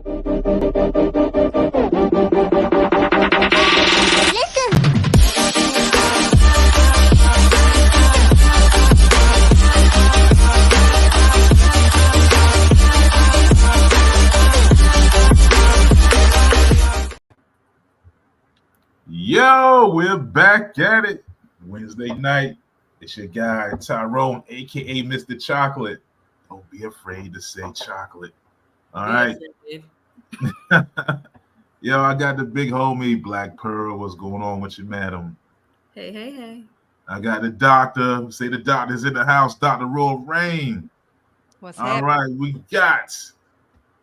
Yo, we're back at it. Wednesday night. It's your guy, Tyrone, aka Mr. Chocolate. Don't be afraid to say chocolate. All right. Yo, I got the big homie, Black Pearl. What's going on with you, madam? Hey. I got the doctor. Say the doctor's in the house, Dr. Roy Rain. What's All happening? right, we got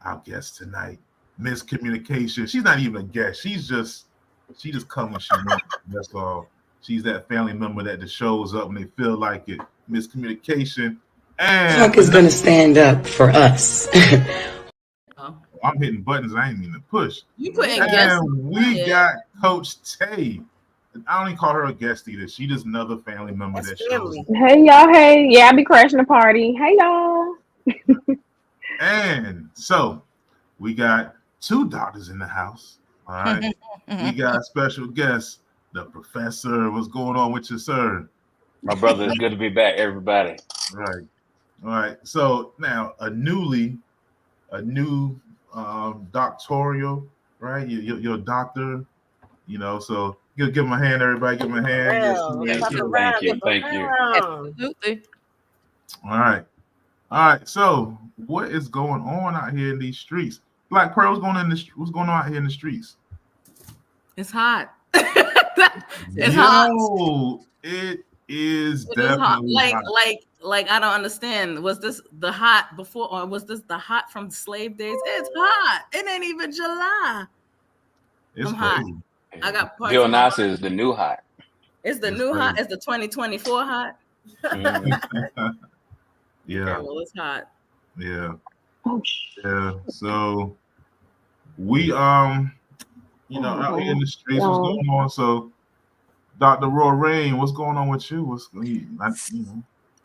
our guest tonight, Miscommunication. She's not even a guest. She just comes when she wants. That's all. She's that family member that just shows up when they feel like it. Miscommunication. And Chuck is going to stand up for us. I'm hitting buttons I ain't mean to push. You putting and guests. We got Coach Tay. I don't even call her a guest either. She just another family member that shows up. Hey y'all, hey. Yeah, I be crashing the party. Hey y'all. And so we got two doctors in the house. All right. We got special guest, the professor. What's going on with you, sir? My brother, it's good to be back, everybody. Right. All right. So now a new doctoral, right? You're a doctor, so give him a hand, everybody. Give him a hand. Thank you. Absolutely. All right. So what is going on out here in these streets? Black Pearl, what's going on out here in the streets? It's hot. It's hot. It is definitely hot. Like I don't understand. Was this the hot before, or was this the hot from slave days? It's hot. It ain't even July. It's hot. I got Bill Nye is the new hot. It's the new hot. It's the 2024 hot. Yeah. Okay, well, it's hot. Yeah. Yeah. So we out here in the streets, what's going on? So Dr. Roy Rain, what's going on with you?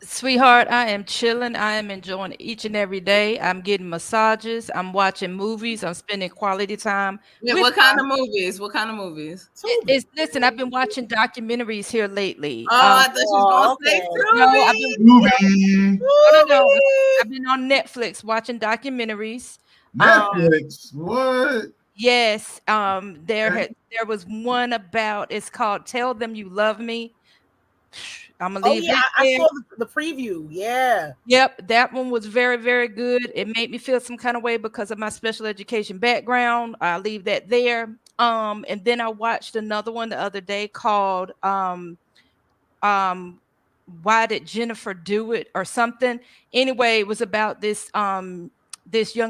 Sweetheart, I am chilling. I am enjoying each and every day. I'm getting massages. I'm watching movies. I'm spending quality time. Yeah, what kind of movies? Listen, I've been watching documentaries here lately. Oh, I thought she was going to say No, I've been on Netflix watching documentaries. Netflix? What? Yes. There was one about, it's called Tell Them You Love Me. I'm gonna leave I saw the preview. Yeah. Yep, that one was very, very good. It made me feel some kind of way because of my special education background. I'll leave that there. And then I watched another one the other day called Why Did Jennifer Do It or something. Anyway, it was about this young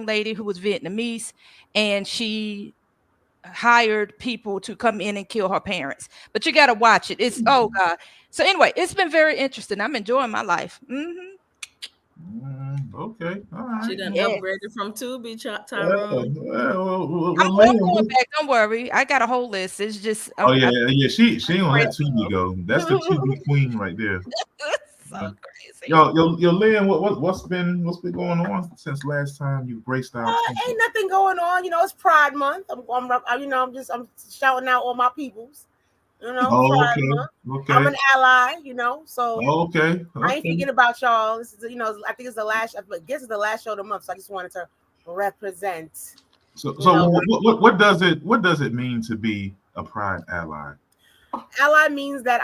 lady who was Vietnamese, and she hired people to come in and kill her parents. But you got to watch it. It's oh god. So anyway, it's been very interesting. I'm enjoying my life. Okay, all right. She done upgraded from Tubi, Tyrone. I'm going back. Don't worry. I got a whole list. It's just She ain't gonna let Tubi go. That's the Tubi queen right there. So crazy. Yo, Lynn, what's been going on since last time you graced our ain't nothing going on. It's Pride Month. I'm shouting out all my peoples. Pride Month. Okay. I'm an ally. So okay. I ain't thinking about y'all. This is, I think it's the last. I guess it's the last show of the month. So I just wanted to represent. So what does it mean to be a Pride ally? Ally means that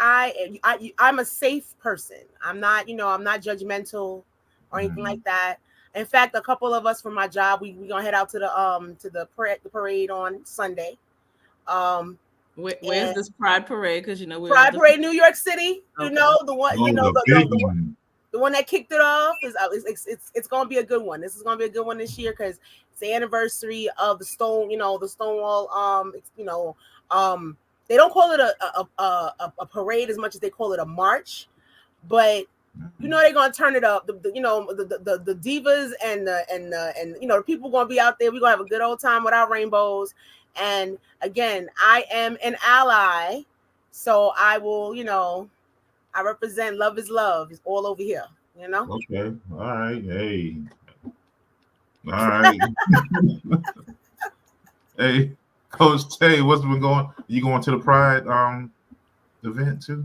I'm a safe person. I'm not judgmental or anything like that. In fact, a couple of us from my job, we gonna head out to the parade on Sunday. Where's this Pride Parade? Because Pride Parade, New York City. Okay. The one. The one that kicked it off it's gonna be a good one. This is gonna be a good one this year because it's the anniversary of the Stonewall. They don't call it a parade as much as they call it a march, but they're gonna turn it up. The divas and the people gonna be out there. We're gonna have a good old time with our rainbows. And again, I am an ally, so I will. I represent love is love. It's all over here. Okay. All right. Hey. All right. Hey, Coach Tay, what's been going? You going to the Pride event too?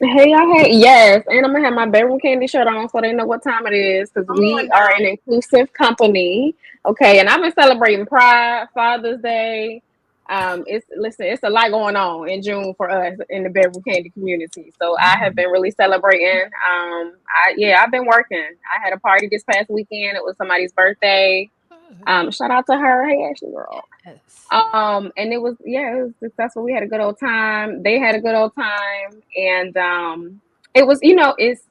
Hey, y'all. Hey, yes, and I'm gonna have my bedroom candy shirt on so they know what time it is because Come we on are now. an inclusive company. Okay, and I've been celebrating Pride, Father's Day. It's a lot going on in June for us in the bedroom candy community. So I have been really celebrating. I've been working. I had a party this past weekend. It was somebody's birthday. Shout out to her. Hey, Ashley girl. Yes. And it was successful. We had a good old time. They had a good old time. And it was, it's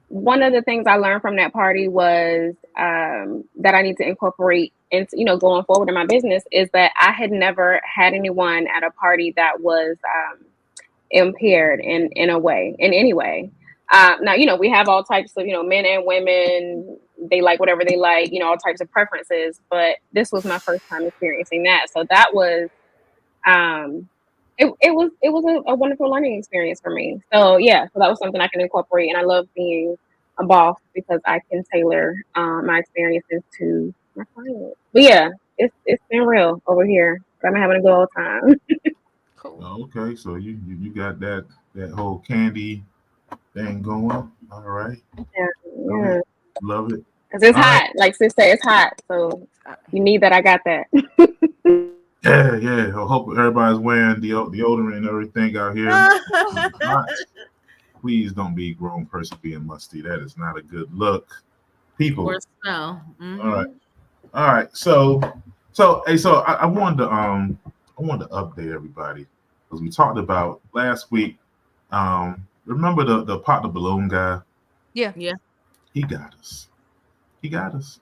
one of the things I learned from that party was that I need to incorporate into, going forward in my business is that I had never had anyone at a party that was impaired in any way. Now, we have all types of, men and women, they like whatever they like, all types of preferences, but this was my first time experiencing that. So that was, it was a wonderful learning experience for me. So yeah, so that was something I can incorporate. And I love being a boss because I can tailor my experiences to my clients. But yeah, it's been real over here. I'm having a good old time. Cool. Okay, so you got that whole candy thing going. All right, Yeah. love it. Because it's All right. hot. Like sis said, it's hot. So you need that. I got that. Yeah. I hope everybody's wearing deodorant and everything out here. Please don't be a grown person being musty. That is not a good look. People. Or smell. All right. So I wanted to update everybody because we talked about last week. Remember the pop the balloon guy? Yeah. He got us. He got us.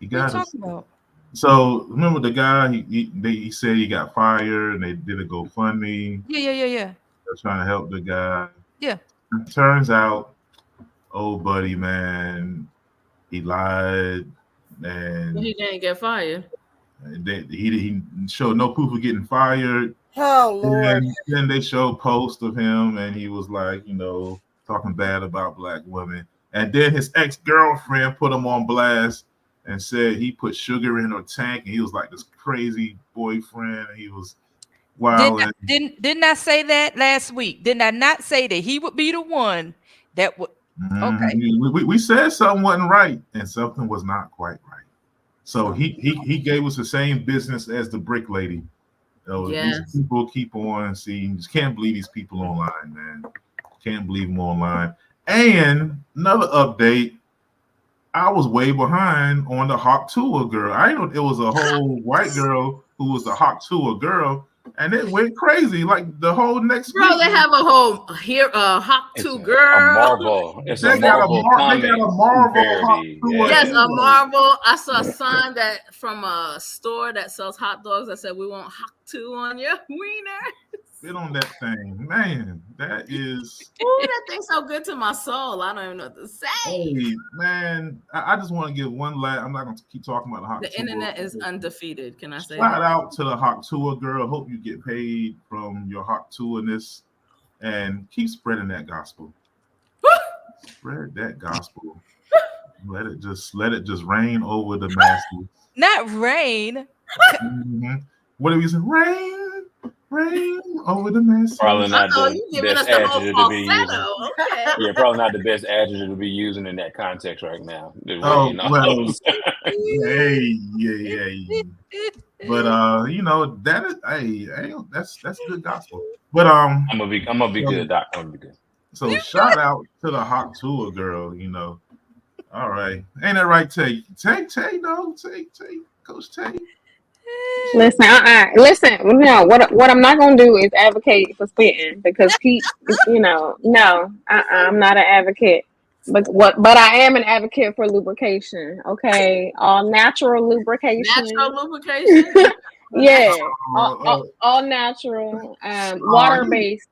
He What are you got us. talking about? So remember the guy? He said he got fired, and they did a GoFundMe. Yeah. They're trying to help the guy. Yeah. Turns out, old buddy, man, he lied, and He didn't get fired. he showed no proof of getting fired. Oh Lord. And then they showed posts of him, and he was like, talking bad about black women. And then his ex-girlfriend put him on blast and said he put sugar in her tank, and he was like this crazy boyfriend, and he was wild. Didn't I say that last week? Didn't I not say that he would be the one that would? Okay. We said something wasn't right, and something was not quite right. So he gave us the same business as the brick lady. These people keep on seeing. Just can't believe these people online, man. Can't believe them online. And another update. I was way behind on the Hawk Tour girl. I know it was a whole white girl who was the Hawk Tour girl, and it went crazy. Like the whole next Bro, week, they have a whole Hawk 2 girl. A Marvel. It's they a got Marvel they got a Marvel Hawk parody. Tour. Yes, a Marvel. I saw a sign that from a store that sells hot dogs that said, "We want Hawk 2 on your wiener." Sit on that thing, man. That is. Ooh, that thing's so good to my soul. I don't even know what to say. Hey, man, I just want to give one last. I'm not going to keep talking about the Hawk The Tour. internet is undefeated. Can I say Shout that? out to the Hawk Tour girl. Hope you get paid from your Hawk Tourness, and keep spreading that gospel. Spread that gospel. Let it just rain over the masses. Not rain. What do we say? Rain over the masses. Probably not You the giving us best the whole adjective to be using. falsetto. Okay. Yeah, probably not the best adjective to be using in that context right now. Oh, well, yeah. But that is that's good gospel. But I'm gonna be good, Doc. I'm gonna be good. So shout out to the Hawk Tour girl, All right. Ain't that right, Tay? Tay, Coach Tay. Listen. No. What I'm not gonna do is advocate for spitting because Pete, no. I'm not an advocate. But I am an advocate for lubrication. Okay, all natural lubrication. Natural lubrication. Yeah, all natural, water based.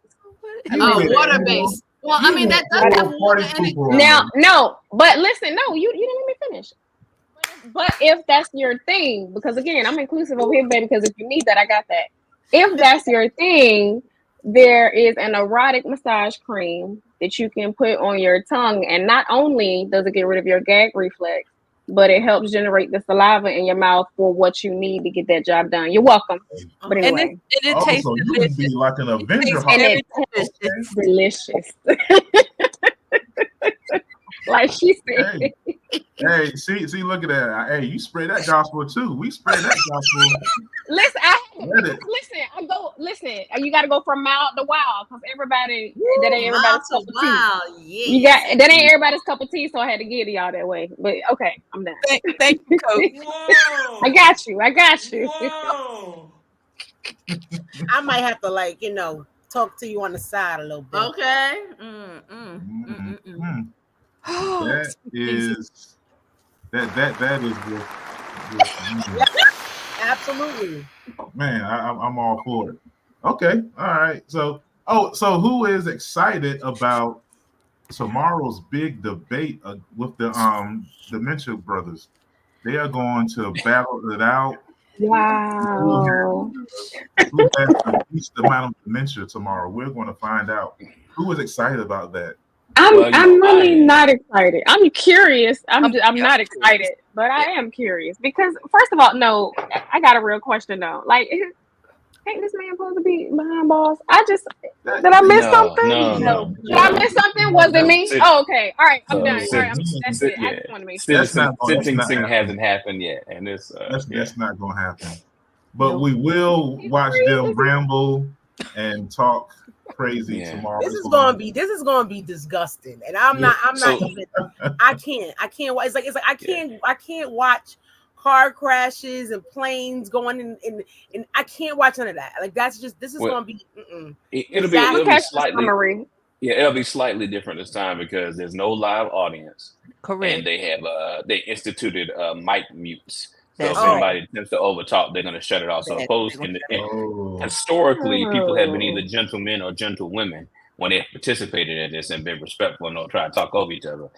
Water based. Well, I mean that does have water in it. No, but listen, no, you didn't let me finish. But if that's your thing, because again, I'm inclusive over here, baby. Because if you need that, I got that. If that's your thing, there is an erotic massage cream that you can put on your tongue, and not only does it get rid of your gag reflex, but it helps generate the saliva in your mouth for what you need to get that job done. You're welcome. But And anyway, it tastes So you can be delicious. like an Avenger. and Very it delicious. tastes delicious. Like she said. Hey, see, look at that. Hey, you spray that gospel too. We spray that gospel. Listen, listen. You got to go from mild to wild because everybody that ain't everybody's cup of tea. Wow, yeah. You got that ain't everybody's cup of tea, so I had to get it y'all that way. But okay, I'm done. Thank you, Coach. Whoa. I got you. Whoa. I might have to talk to you on the side a little bit. Okay. That is Absolutely. man. I'm all for it. Okay, all right. So who is excited about tomorrow's big debate with the Dementia brothers? They are going to battle it out. Wow. Who has the least amount of dementia tomorrow? We're going to find out. Who is excited about that? I'm really not excited. I'm curious. I'm not excited, but I am curious because first of all, no, I got a real question though. Like, ain't this man supposed to be behind bars? Did I miss something? No. Did I miss something? Was it me? Oh, okay. All right, I'm done. All right, that's it. Yeah. I just want to make sure. Sentencing hasn't happened yet, and this that's not going to happen. But we will watch them ramble and talk crazy tomorrow. This is gonna be disgusting, and I'm not even. I can't. It's like I can't watch car crashes and planes going in I can't watch none of that. Like this is gonna be. It'll be slightly. Yeah, it'll be slightly different this time because there's no live audience. Correct. And they have they instituted mic mutes. So That's if anybody tends to overtalk, they're going to shut it off. So historically, people have been either gentlemen or gentlewomen when they participated in this and been respectful and don't try to talk over each other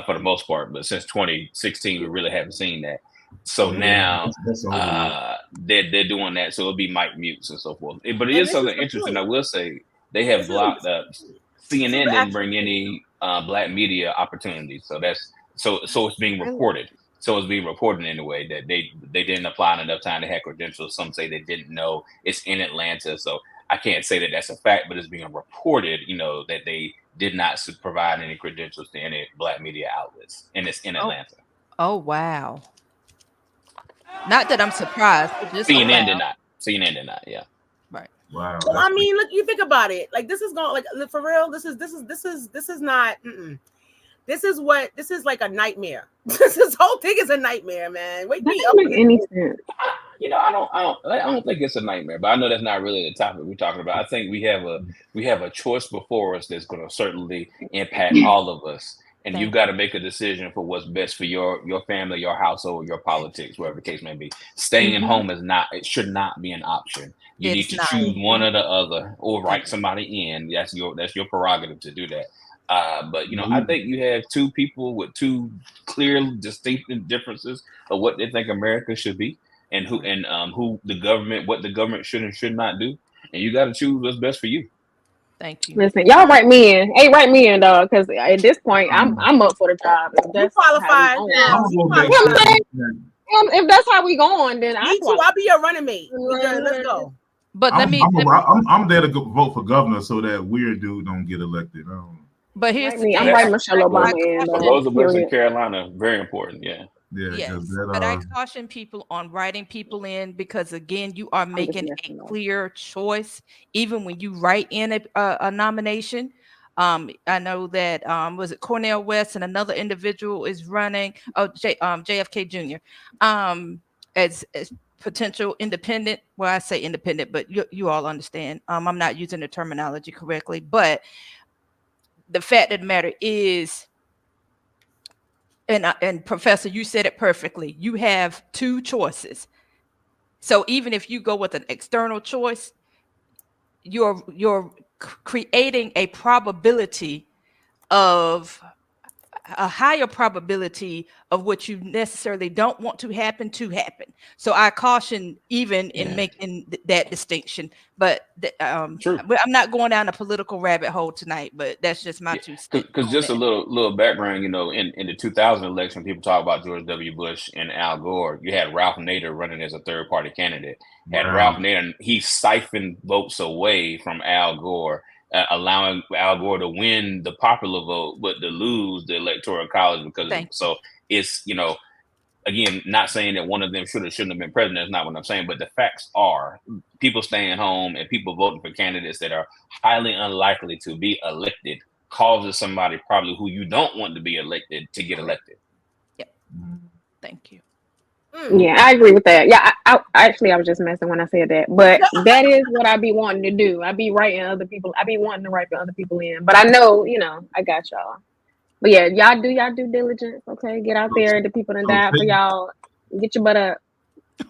for the most part. But since 2016, we really haven't seen that. So now they're doing that. So it'll be mic mutes and so forth. But it is something interesting. I will say they have blocked CNN didn't bring any black media opportunities. So it's being reported. So it's being reported in a way that they didn't apply enough time to have credentials. Some say they didn't know it's in Atlanta. So I can't say that that's a fact, but it's being reported, that they did not provide any credentials to any black media outlets, and it's in Atlanta. Oh, wow. Not that I'm surprised. But just CNN did not. CNN did not. Yeah. Right. Wow. Well, I mean, look, you think about it. Like this is going for real. This is not. This is like a nightmare. This whole thing is a nightmare, man. Wake me up. Doesn't make any sense. I don't think it's a nightmare, but I know that's not really the topic we're talking about. I think we have a choice before us that's going to certainly impact all of us, and you've got to make a decision for what's best for your family, your household, your politics, whatever the case may be. Staying home should not be an option. You need to choose one or the other, or write somebody in. That's your prerogative to do that. But I think you have two people with two clear, distinct differences of what they think America should be, and what the government should and should not do, and you got to choose what's best for you. Thank you. Listen, y'all write me in. Hey, write me in, dog, because at this point, I'm up for the job. You qualified. If that's how we going, then I'll be your running mate. Let's go. But I'm there to vote for governor so that weird dude don't get elected. But here's I'm writing Michelle Obama in. For those of us in Carolina, very important. Yeah. Yes, but I caution people on writing people in because again, you are making a clear choice, even when you write in a nomination. I know that was it Cornel West and another individual is running. JFK Jr. As potential independent. Well, I say independent, but you all understand. I'm not using the terminology correctly, but the fact of the matter is, and Professor, you said it perfectly. You have two choices. So even if you go with an external choice, you're creating a probability of a higher probability of what you necessarily don't want to happen. So I caution even in making that distinction. But True. I'm not going down a political rabbit hole tonight, but that's just my 2 cents. Because just a little background, in the 2000 election, people talk about George W. Bush and Al Gore. You had Ralph Nader running as a third party candidate. Wow. And Ralph Nader, he siphoned votes away from Al Gore, allowing Al Gore to win the popular vote, but to lose the electoral college because so it's, again, not saying that one of them shouldn't have been president. That's not what I'm saying. But the facts are people staying home and people voting for candidates that are highly unlikely to be elected causes somebody probably who you don't want to be elected to get elected. Yep. Thank you. Yeah, I agree with that. Yeah, I actually, I was just messing when I said that, but that is what I be wanting to do. I be writing other people. I be wanting to write for other people in, but I know, I got y'all. But yeah, y'all do y'all due diligence. Okay, get out there. The people that died for y'all. Get your butt up.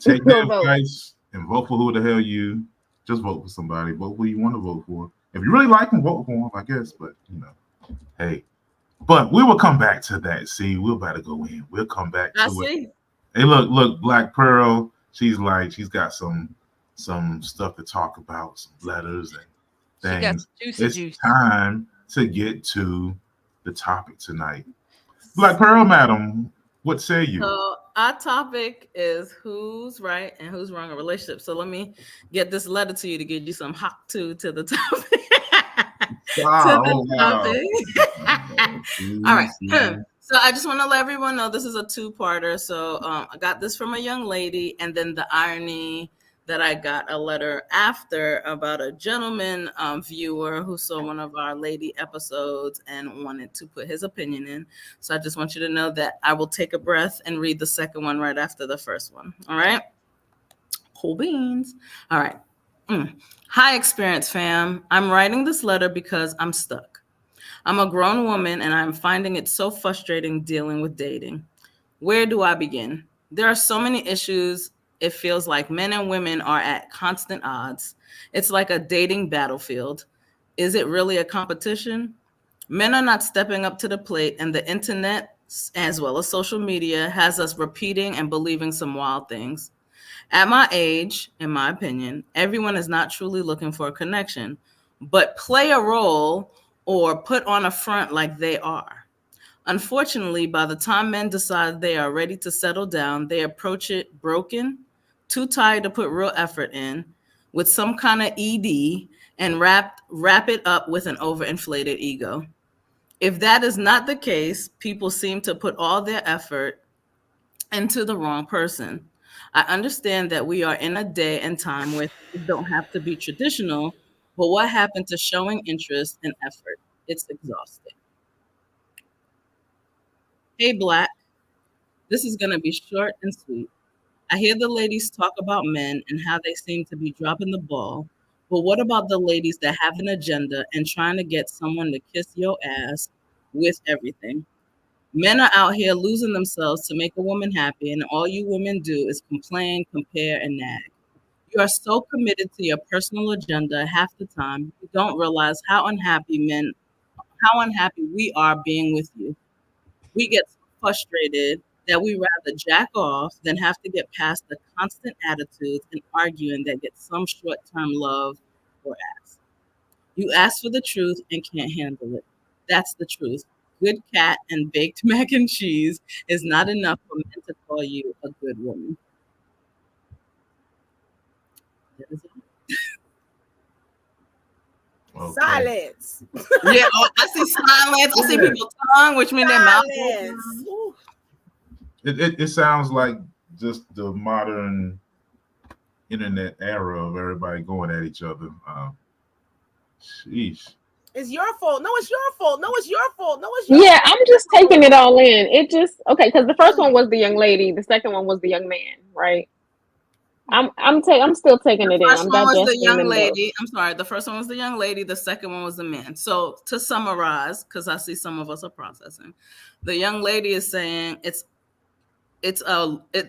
Take that advice and vote for who the hell you. Just vote for somebody. Vote who you want to vote for. If you really like them, vote for them, I guess. But hey. But we will come back to that. See, we're about to go in. We'll come back to it. Hey, look, Black Pearl. She's got some stuff to talk about, some letters and things. It's time to get to the topic tonight. Black Pearl, madam, what say you? So our topic is who's right and who's wrong in relationships. So let me get this letter to you to give you some hot to the topic. All right. So I just want to let everyone know this is a two-parter. So I got this from a young lady, and then the irony that I got a letter after about a gentleman viewer who saw one of our lady episodes and wanted to put his opinion in. So I just want you to know that I will take a breath and read the second one right after the first one. All right. Cool beans. All right. Hi, Experience fam. I'm writing this letter because I'm stuck. I'm a grown woman and I'm finding it so frustrating dealing with dating. Where do I begin? There are so many issues. It feels like men and women are at constant odds. It's like a dating battlefield. Is it really a competition? Men are not stepping up to the plate, and the internet, as well as social media, has us repeating and believing some wild things. At my age, in my opinion, everyone is not truly looking for a connection, but play a role or put on a front like they are. Unfortunately, by the time men decide they are ready to settle down, they approach it broken, too tired to put real effort in, with some kind of ED, and wrap it up with an overinflated ego. If that is not the case, people seem to put all their effort into the wrong person. I understand that we are in a day and time where things don't have to be traditional, but what happened to showing interest and effort? It's exhausting. Hey, Black, this is going to be short and sweet. I hear the ladies talk about men and how they seem to be dropping the ball, but what about the ladies that have an agenda and trying to get someone to kiss your ass with everything? Men are out here losing themselves to make a woman happy, and all you women do is complain, compare, and nag. You are so committed to your personal agenda half the time, you don't realize how unhappy we are being with you. We get so frustrated that we rather jack off than have to get past the constant attitudes and arguing that get some short-term love or ass. You ask for the truth and can't handle it. That's the truth. Good cat and baked mac and cheese is not enough for men to call you a good woman. That is it. Okay. Silence. Yeah, I see silence. I see people tongue, which means their mouth. It sounds like just the modern internet era of everybody going at each other. Sheesh. It's your fault. No, it's your fault. No, it's your fault. No, it's your fault. Yeah, I'm just taking it all in. It just because the first one was the young lady, the second one was the young man, right? I'm still taking it in. The first one was the young lady. I'm sorry. The first one was the young lady. The second one was the man. So to summarize, because I see some of us are processing, the young lady is saying it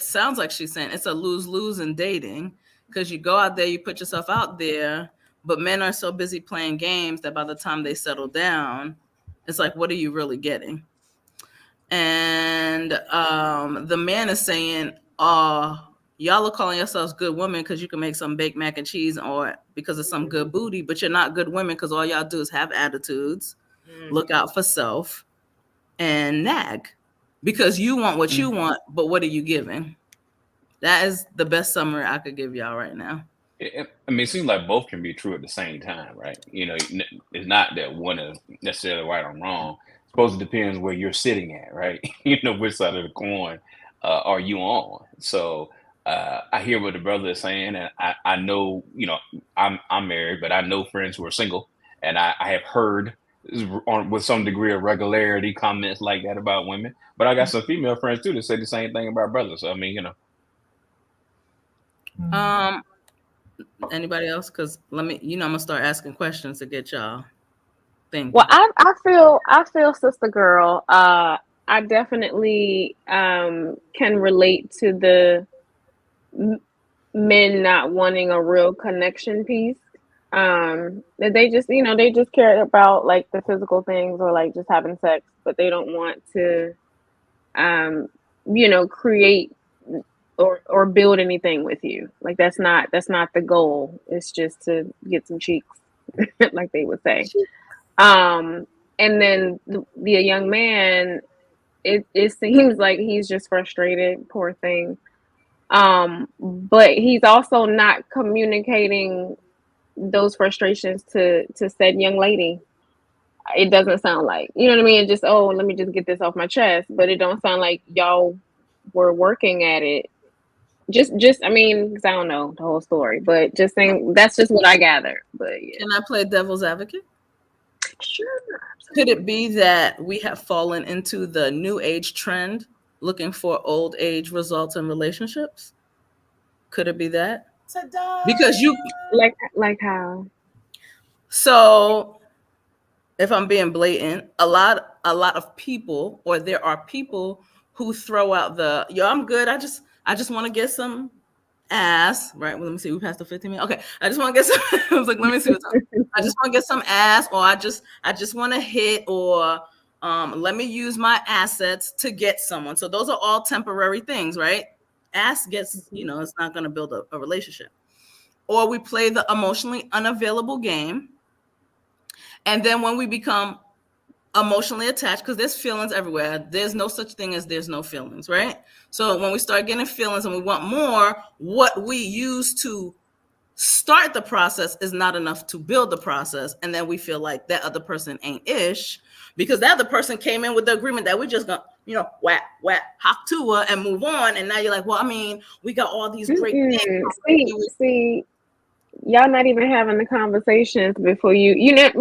sounds like she's saying it's a lose-lose in dating, because you go out there, you put yourself out there, but men are so busy playing games that by the time they settle down, it's like, what are you really getting? and the man is saying, "Oh, y'all are calling yourselves good women because you can make some baked mac and cheese, or because of some good booty, but you're not good women because all y'all do is have attitudes, look out for self, and nag because you want what you want, but what are you giving?" That is the best summary I could give y'all right now. I mean, it seems like both can be true at the same time, right? You know, it's not that one is necessarily right or wrong. I suppose it depends where you're sitting at, right? You know, which side of the coin are you on? So I hear what the brother is saying, and I know, you know, I'm married, but I know friends who are single, and I have heard with some degree of regularity comments like that about women. But I got some female friends too that say the same thing about brothers. So I mean, you know. Anybody else? Because let me, I'm gonna start asking questions to get y'all thinking. Well, I feel sister girl. I definitely can relate to the men not wanting a real connection piece. That they just, they just care about like the physical things or like just having sex, but they don't want to create or build anything with you. Like that's not the goal. It's just to get some cheeks, like they would say. And then the young man, it seems like he's just frustrated, poor thing. But he's also not communicating those frustrations to said young lady. It doesn't sound like, you know what I mean? Just, oh, let me just get this off my chest. But it don't sound like y'all were working at it. Just I mean, 'cause I don't know the whole story, but just saying that's just what I gather. But yeah. Can I play devil's advocate? Sure. Could it be that we have fallen into the new age trend looking for old age results in relationships? Could it be that? Ta-da! Because you like how? So if I'm being blatant, a lot of people, or there are people who throw out the, yo, I'm good. I just want to get some ass, right? Well, let me see. We passed the 15 minutes. Okay, I just want to get some. I was like, let me see what's up. I just want to get some ass, or I just want to hit, or let me use my assets to get someone. So those are all temporary things, right? Ass gets, it's not going to build a relationship. Or we play the emotionally unavailable game, and then when we become emotionally attached, because there's feelings everywhere. There's no such thing as there's no feelings, right? So when we start getting feelings and we want more, what we use to start the process is not enough to build the process. And then we feel like that other person ain't ish, because that other person came in with the agreement that we just gonna, whack, hop to her and move on. And now you're like, well, I mean, we got all these great things. See, y'all not even having the conversations before you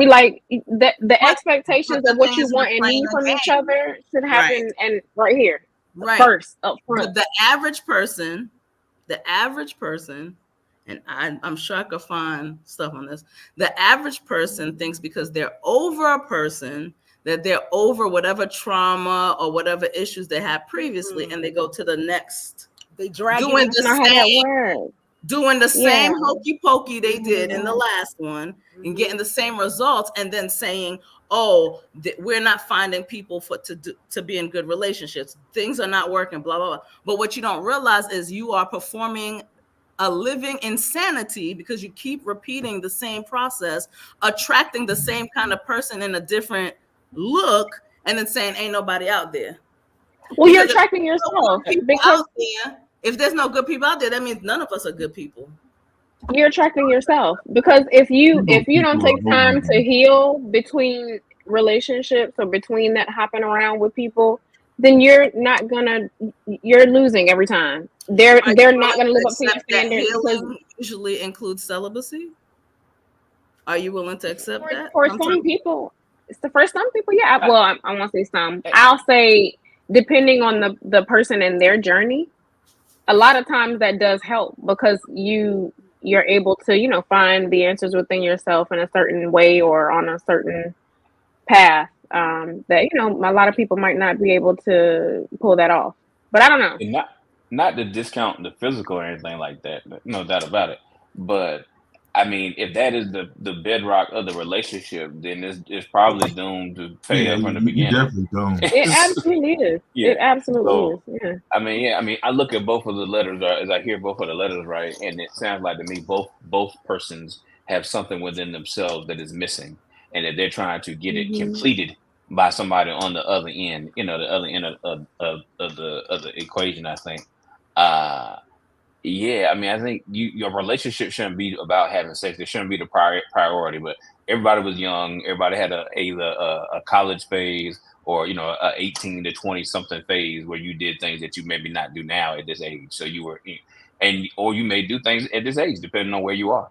like the expectations of what you want and need from each other should happen, and right here, first up front. The average person, and I'm sure I could find stuff on this. The average person thinks because they're over a person that they're over whatever trauma or whatever issues they had previously, and they go to the next. They drag doing the same hokey pokey they did in the last one, and getting the same results, and then saying, oh, we're not finding people to be in good relationships. Things are not working, blah, blah, blah. But what you don't realize is you are performing a living insanity because you keep repeating the same process, attracting the same kind of person in a different look, and then saying, ain't nobody out there. Well, you're attracting yourself. Because if there's no good people out there, that means none of us are good people. You're attracting yourself, because if you don't take time to heal between relationships or between that hopping around with people, then you're losing every time. They're not going to live up to your standards. Healing usually includes celibacy. Are you willing to accept that? For some people, for some people, yeah. Well, I won't say some. I'll say depending on the person and their journey. A lot of times that does help, because you're able to, find the answers within yourself in a certain way or on a certain path that, a lot of people might not be able to pull that off. But I don't know. And not to discount the physical or anything like that, no doubt about it. But I mean, if that is the bedrock of the relationship, then it's probably doomed to fail from the you beginning. definitely don't. It absolutely is. Yeah. It absolutely So, is. Yeah. I mean, I look at both of the letters as I hear both of the letters, right? And it sounds like to me both persons have something within themselves that is missing, and that they're trying to get it completed by somebody on the other end. You know, the other end of the equation. I think. Yeah, I mean, I think your relationship shouldn't be about having sex. It shouldn't be the priority. But everybody was young. Everybody had either a college phase or a 18 to 20 something phase where you did things that you maybe not do now at this age. So you were, or you may do things at this age depending on where you are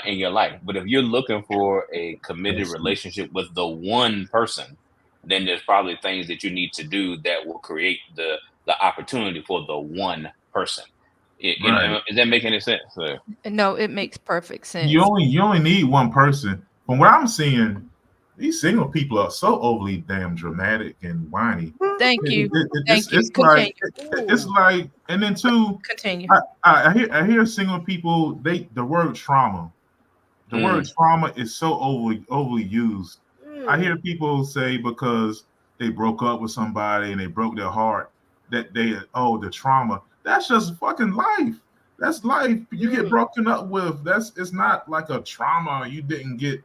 in your life. But if you're looking for a committed relationship with the one person, then there's probably things that you need to do that will create the opportunity for the one person. Right. Is that making any sense? No, it makes perfect sense. You only need one person. From what I'm seeing, these single people are so overly damn dramatic and whiny. Thank you. It's like, and then too. Continue. I hear single people. The word trauma. The word trauma is so overly used. I hear people say because they broke up with somebody and they broke their heart that the trauma. That's just fucking life. That's life. You get broken up with. It's not like a trauma. You didn't get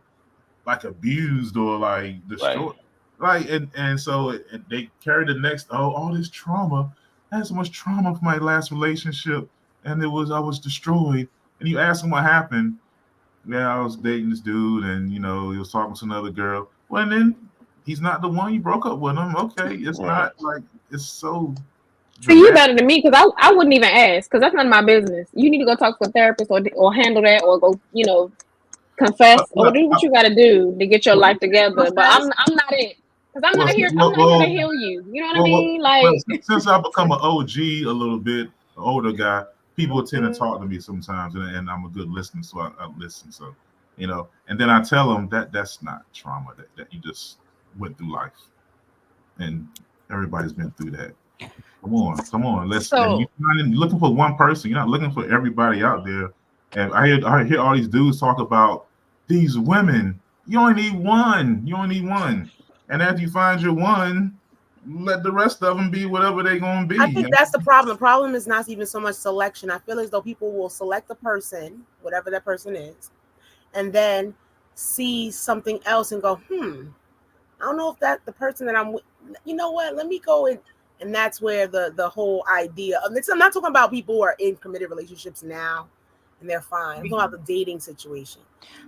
like abused or like destroyed. Right. And so they carry the next all this trauma. I had so much trauma from my last relationship, and I was destroyed. And you ask them what happened. Yeah, I was dating this dude, and he was talking to another girl. Well, and then he's not the one. You broke up with him. Okay, it's not like it's so. See, you better than me because I wouldn't even ask because that's none of my business. You need to go talk to a therapist or handle that or go confess or do what you got to do to get your life together. But I'm not it because I'm not here. I'm not here to heal you. You know what I mean? Like since I've become an OG a little bit, an older guy, people tend to talk to me sometimes, and I'm a good listener, so I listen. So and then I tell them that's not trauma. That you just went through life, and everybody's been through that. Come on. You're looking for one person. You're not looking for everybody out there. And I hear all these dudes talk about these women. You only need one. And after you find your one, let the rest of them be whatever they're gonna be. I think that's the problem. The problem is not even so much selection. I feel as though people will select a person, whatever that person is, and then see something else and go, I don't know if that's the person that I'm with. You know what? Let me go and that's where the whole idea of I'm not talking about people who are in committed relationships now and they're fine. I'm talking about the dating situation.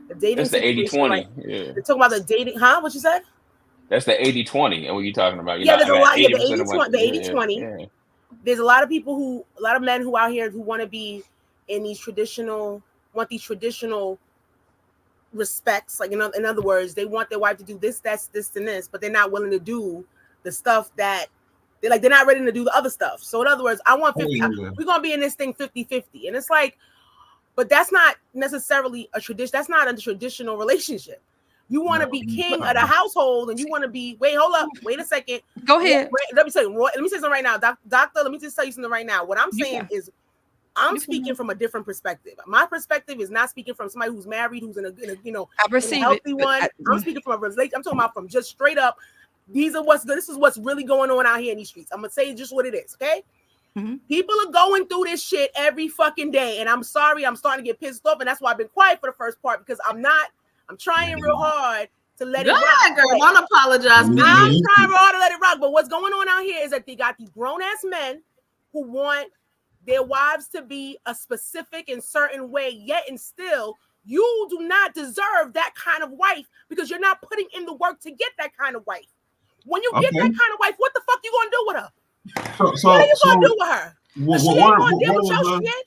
The dating That's the 80-20. Right? Yeah. They're talking about the dating, what you said? That's the 80-20. And what you talking about? There's a lot. The 80-20. Yeah. There's a lot of men who out here who want to be in these traditional respects. Like in other words, they want their wife to do this, this, and this, but they're not willing to do the stuff that they're not ready to do the other stuff. So in other words, I want 50. We're gonna be in this thing 50-50, and it's like, but that's not necessarily a tradition. That's not a traditional relationship. You want to be king of the household, and you want to be. Wait, hold up. Wait a second. Go ahead. Let me say something right now, doctor. Let me just tell you something right now. What I'm saying is, I'm speaking from a different perspective. My perspective is not speaking from somebody who's married, who's in a healthy one. I'm speaking from a relationship. I'm talking about from just straight up. These are what's good. This is what's really going on out here in these streets. I'm gonna say just what it is, okay? Mm-hmm. People are going through this shit every fucking day, and I'm sorry, I'm starting to get pissed off, and that's why I've been quiet for the first part because I'm trying real hard to let it rock. Girl, don't apologize. I'm trying real hard to let it rock, but what's going on out here is that they got these grown ass men who want their wives to be a specific and certain way, yet and still. You do not deserve that kind of wife because you're not putting in the work to get that kind of wife. When you get that kind of wife, what the fuck you gonna do with her? What are you gonna do with her? She ain't gonna deal with your shit.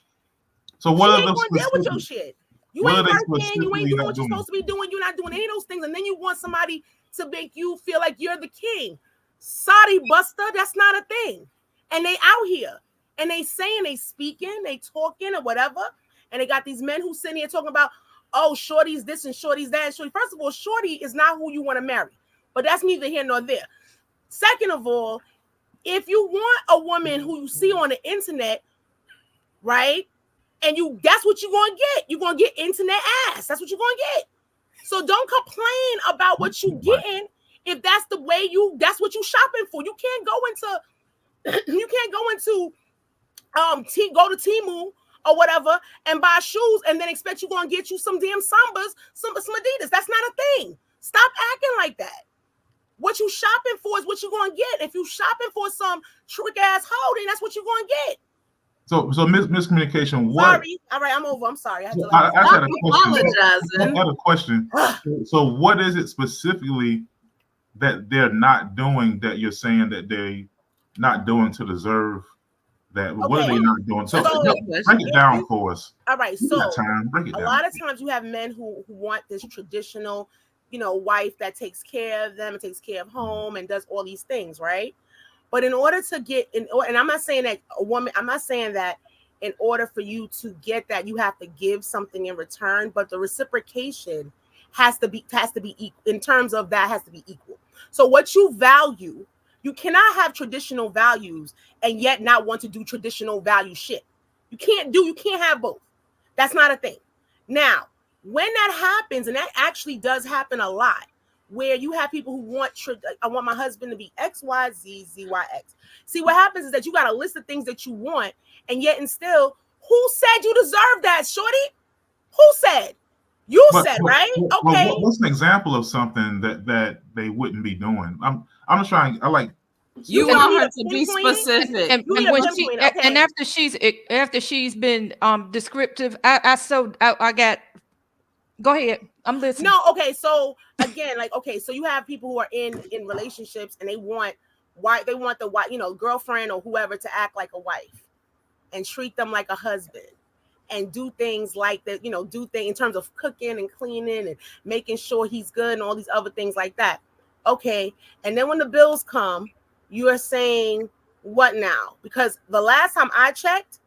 So what are the deal with your shit? You ain't working. You ain't doing what you're supposed to be doing. You're not doing any of those things, and then you want somebody to make you feel like you're the king. Sorry, Buster, that's not a thing. And they out here, and they saying, they speaking, they talking, or whatever, and they got these men who sitting here talking about, oh, shorty's this and shorty's that. And shorty, first of all, shorty is not who you want to marry. But that's neither here nor there. Second of all, if you want a woman who you see on the internet, right, and that's what you're gonna get. You're gonna get internet ass. That's what you're gonna get. So don't complain about what you getting if that's the way that's what you shopping for. You can't go into go to Temu or whatever and buy shoes and then expect you're gonna get you some damn Sambas, some Adidas. That's not a thing. Stop acting like that. What you shopping for is what you're gonna get. If you shopping for some trick ass hoe, then that's what you're gonna get. So miscommunication. What? Sorry. All right, I'm over. I'm sorry. I had a question. So what is it specifically that they're not doing that you're saying that they not doing to deserve that? Okay. What are they not doing? So break it down for us. All right. So a lot of times you have men who want this traditional, wife that takes care of them and takes care of home and does all these things, right? But in order to get and I'm not saying that I'm not saying that in order for you to get that, you have to give something in return, but the reciprocation has to be equal in terms of that has to be equal. So what you value, you cannot have traditional values and yet not want to do traditional value shit. You can't have both. That's not a thing. Now, when that happens, and that actually does happen a lot, where you have people who want, I want my husband to be X, Y, Z, Z, Y, X. See, what happens is that you got a list of things that you want, and yet and still, who said you deserve that, shorty? Who said? You said, right? Okay. What's an example of something that they wouldn't be doing? I'm just trying. You want her to be specific, and after she's been descriptive, I got. Go ahead. I'm listening. No, okay. So again, so you have people who are in relationships and they want the wife, girlfriend or whoever to act like a wife and treat them like a husband and do things like that, do things in terms of cooking and cleaning and making sure he's good and all these other things like that. Okay. And then when the bills come, you are saying what now? Because the last time I checked,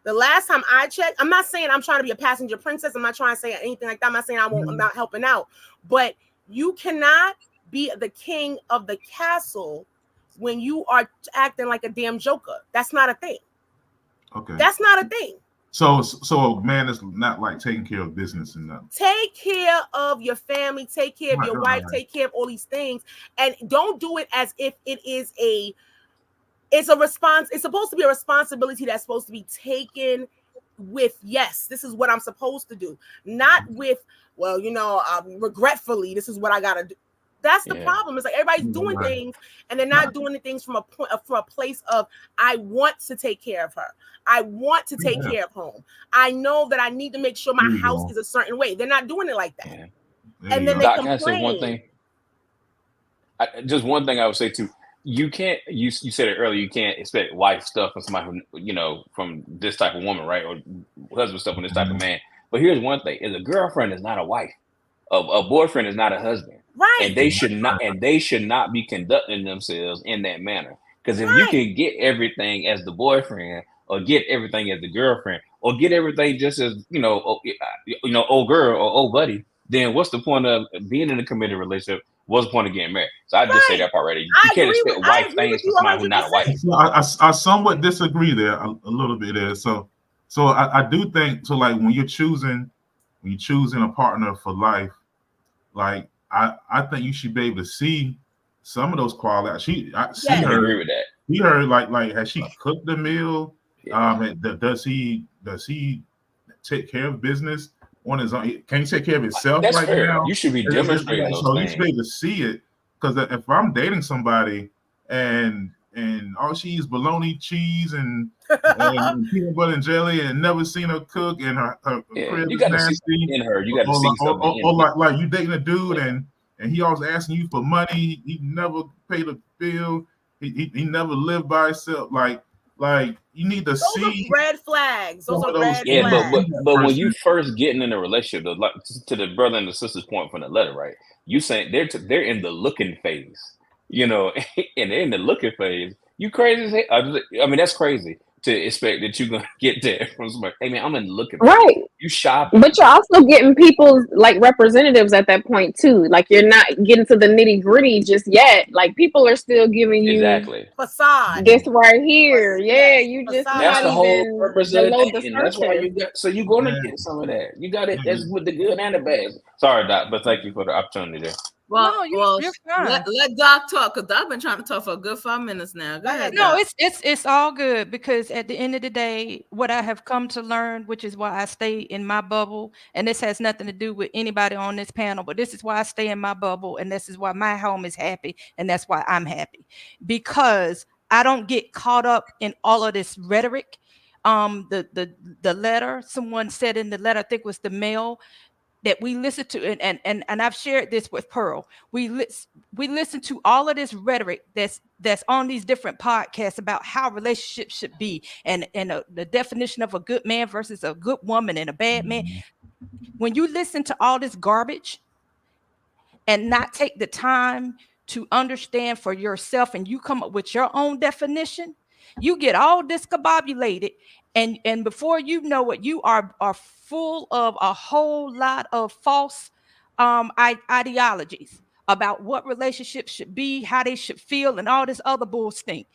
I'm not saying I'm trying to be a passenger princess. I'm not trying to say anything like that. I'm not saying I'm not helping out. But you cannot be the king of the castle when you are acting like a damn joker. That's not a thing. Okay. That's not a thing. So a man is not like taking care of business and nothing. Take care of your family. Take care of your wife. Take care of all these things. And don't do it as if it is it's supposed to be a responsibility that's supposed to be taken with, yes, this is what I'm supposed to do. Not with, well, regretfully, this is what I got to do. That's the problem. It's like everybody's doing things and they're not doing the things from a place of, I want to take care of her. I want to take care of home. I know that I need to make sure my house is a certain way. They're not doing it like that. Yeah. And then they complain. Can I say one thing? Just one thing I would say too. You can't. You said it earlier. You can't expect wife stuff from somebody who, from this type of woman, right, or husband stuff from this type of man. But here's one thing: is a girlfriend is not a wife. A boyfriend is not a husband. Right. And they should not be conducting themselves in that manner. Because if you can get everything as the boyfriend, or get everything as the girlfriend, or get everything just as old girl or old buddy, then what's the point of being in a committed relationship? What's the point of getting married? So I just say that part right there. You can't expect wife things from somebody who's not a wife. So I somewhat disagree there a little bit there. So I do think so. Like when you're choosing a partner for life, like I think you should be able to see some of those qualities. I agree with that. See her like has she cooked the meal? Yeah. Does he take care of business on his own? Can he take care of himself? That's right fair. now? You should be demonstrating those so things. You should be able to see it, because if I'm dating somebody and all she eats bologna, cheese, and peanut butter and jelly, and never seen her cook, and her crib you is got nasty. See in her. You got to see something. Or like you dating a dude and he always asking you for money. He never paid a bill. He never lived by himself. Like you need to see. Those are red flags. Those are red flags. But when you first getting in a relationship, to the brother and the sister's point from the letter, right? You saying they're in the looking phase, and they're in the looking phase. You crazy as hell. I mean, that's crazy. to expect that you're gonna get that from somebody. Hey man, I'm in looking right. You shopping, but you're also getting people's like representatives at that point too. Like you're not getting to the nitty gritty just yet. Like people are still giving you exactly facade. this right here. Yeah, Yes, you just facade. That's not the whole even purpose of the below the thing. That's why surface. you got. So you're gonna get some of that. You got it. That's with the good and the bad. Sorry, Doc, but thank you for the opportunity there. Well, you're fine. let Doc talk, because Doc been trying to talk for a good 5 minutes now. Go ahead, No, Doc. it's all good, because at the end of the day, what I have come to learn, which is why I stay in my bubble, and this has nothing to do with anybody on this panel, but this is why I stay in my bubble, and this is why my home is happy, and that's why I'm happy, because I don't get caught up in all of this rhetoric. The letter, someone said in the letter, I think it was the mail, that we listen to, and I've shared this with Pearl. We listen to all of this rhetoric that's on these different podcasts about how relationships should be, and the definition of a good man versus a good woman and a bad man. When you listen to all this garbage and not take the time to understand for yourself, and you come up with your own definition, you get all discombobulated, and before you know it, you are full of a whole lot of false ideologies about what relationships should be, how they should feel, and all this other bullshit.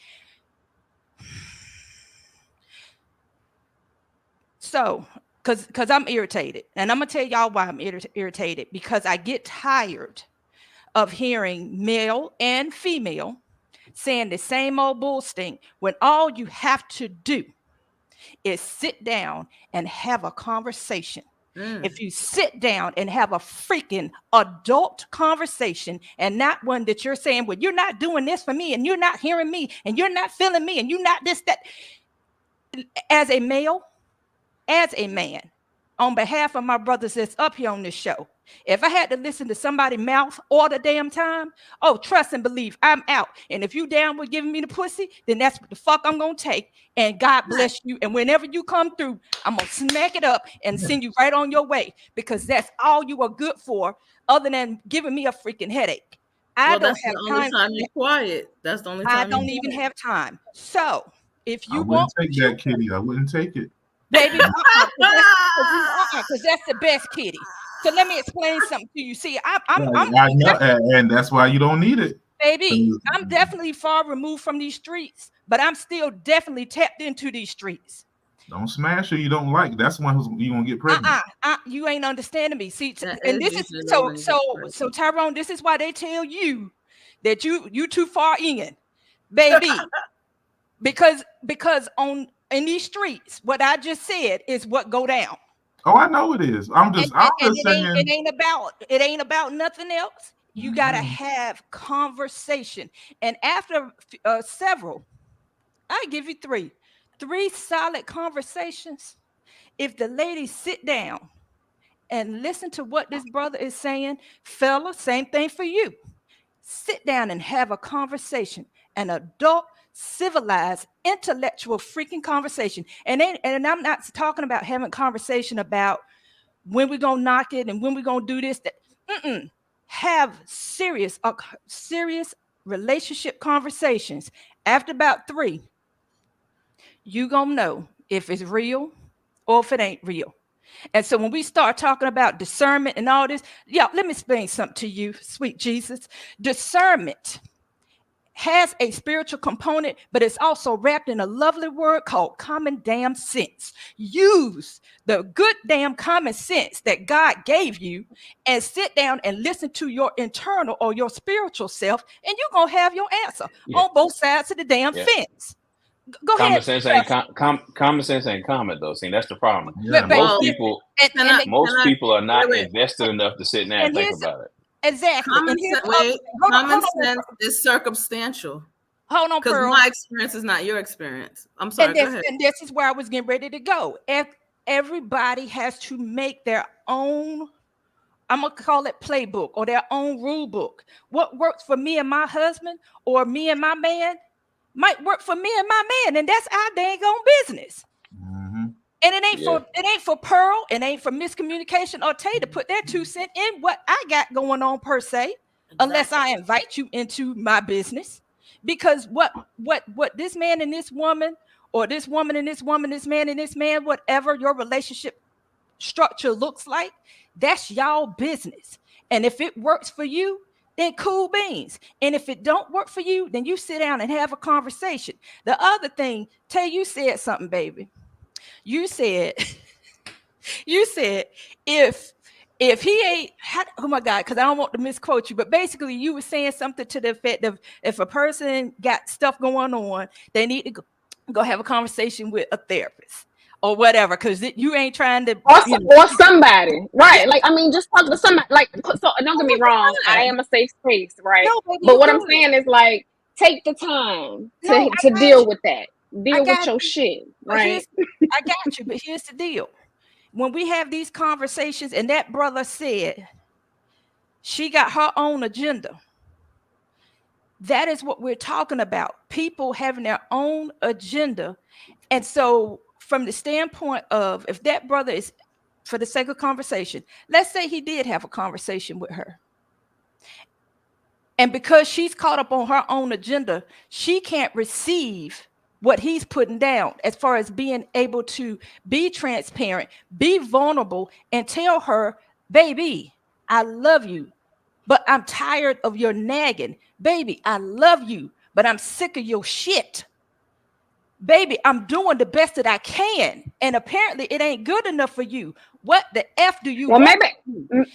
So, because I'm irritated, and I'm gonna tell y'all why I'm irritated, because I get tired of hearing male and female saying the same old bull stink, when all you have to do is sit down and have a conversation. If you sit down and have a freaking adult conversation, and not one that you're saying, well, you're not doing this for me, and you're not hearing me, and you're not feeling me, and you're not this, that. As a male, as a man, on behalf of my brothers that's up here on this show, if I had to listen to somebody's mouth all the damn time, oh, trust and believe, I'm out. And if you down with giving me the pussy, then that's what the fuck I'm gonna take. And God bless you. And whenever you come through, I'm gonna smack it up and send you right on your way, because that's all you are good for, other than giving me a freaking headache. I don't have the only time you're quiet. That's the only time. I don't even have time. So if you I wouldn't take that, Kitty. I wouldn't take it. Baby, because that's the best, Kitty. So let me explain something to you. See, I know, and that's why you don't need it. Baby, I'm definitely far removed from these streets, but I'm still definitely tapped into these streets. Don't smash who you don't like. That's one who's you gonna get pregnant. You ain't understanding me. See, and this is so Tyrone, this is why they tell you that you too far in, baby. because in these streets, what I just said is what go down. Oh, I know it is. I'm just saying it ain't about nothing else. You gotta have conversation, and after several, I give you three solid conversations. If the ladies sit down and listen to what this brother is saying, fella, same thing for you. Sit down and have a conversation, an adult, civilized, intellectual freaking conversation. And I'm not talking about having a conversation about when we're gonna knock it and when we're gonna do this. Have serious relationship conversations. After about 3, you gonna know if it's real or if it ain't real. And so when we start talking about discernment and all this, let me explain something to you, sweet Jesus. Discernment has a spiritual component, but it's also wrapped in a lovely word called common damn sense. Use the good damn common sense that God gave you and sit down and listen to your internal or your spiritual self, and you're going to have your answer on both sides of the damn fence. Go ahead. Common sense ain't common though. See, that's the problem. Yeah. Most people are not invested enough to sit down and think about it. Exactly. Common sense is circumstantial. Hold on, because my experience is not your experience. I'm sorry. Go ahead. And this is where I was getting ready to go. If everybody has to make their own, I'm gonna call it playbook, or their own rule book. What works for me and my husband or me and my man might work for me and my man, and that's our dang on business. And it ain't for Pearl, it ain't for miscommunication or Tay to put their 2 cents in what I got going on per se, unless I invite you into my business. Because what this man and this woman or this woman and this woman, this man and this man, whatever your relationship structure looks like, that's y'all business. And if it works for you, then cool beans. And if it don't work for you, then you sit down and have a conversation. The other thing, Tay, you said something, baby. You said, if he ain't, oh my God, because I don't want to misquote you, but basically you were saying something to the effect of, if a person got stuff going on, they need to go have a conversation with a therapist or whatever, because you ain't trying to, or somebody, right? Like, I mean, just talk to somebody. Like, so don't get me wrong, I am a safe space, right? No, baby, but what I'm saying is, like, take the time to deal with that. Deal with your shit, right? I got you, but here's the deal. When we have these conversations, and that brother said she got her own agenda, that is what we're talking about. People having their own agenda. And so from the standpoint of, if that brother is, for the sake of conversation, let's say he did have a conversation with her, and because she's caught up on her own agenda, she can't receive what he's putting down as far as being able to be transparent, be vulnerable, and tell her, baby, I love you, but I'm tired of your nagging. Baby, I love you, but I'm sick of your shit. Baby, I'm doing the best that I can, and apparently it ain't good enough for you. What the F do you want?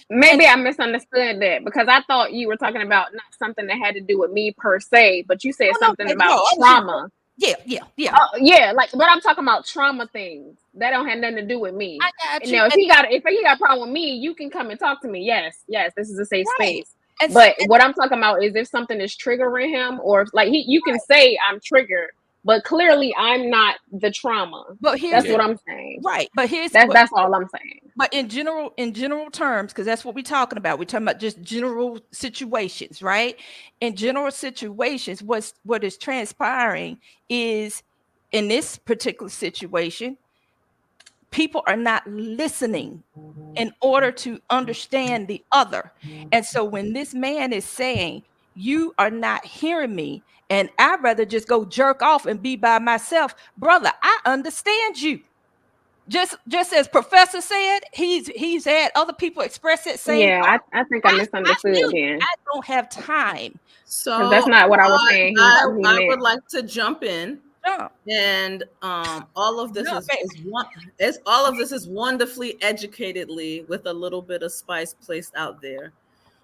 Maybe I misunderstood that, because I thought you were talking about not something that had to do with me per se, but you said something about trauma. Yeah. Yeah, like, but I'm talking about trauma things that don't have nothing to do with me. I got you. Now, if he got a problem with me, you can come and talk to me. Yes, this is a safe space. But what I'm talking about is if something is triggering him, or if, like, you can say I'm triggered, but clearly I'm not the trauma. But that's what I'm saying. Right. But that's all I'm saying. But in general terms, because that's what we're talking about. We're talking about just general situations, right? In general situations, what is transpiring is, in this particular situation, people are not listening in order to understand the other. And so when this man is saying, you are not hearing me, and I'd rather just go jerk off and be by myself, brother, I understand you. Just as Professor said, he's had other people express it saying, yeah, I think I misunderstood then. I don't have time. So that's not what I was saying. I would like to jump in. Yeah. And all of this is wonderfully educatedly with a little bit of spice placed out there.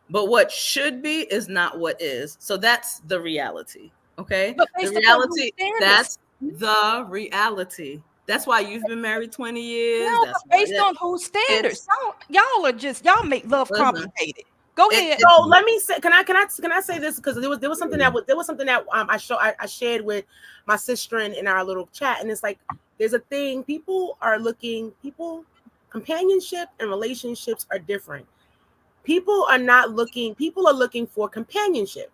But what should be is not what is. So that's the reality. Okay. The reality, that's the reality. That's why you've been married 20 years. No, that's based on whose standards? Y'all make love complicated. Go ahead. So let me say, can I say this, because there was something that I shared with my sister in our little chat, and it's like, there's a thing, companionship and relationships are different. People are looking for companionship,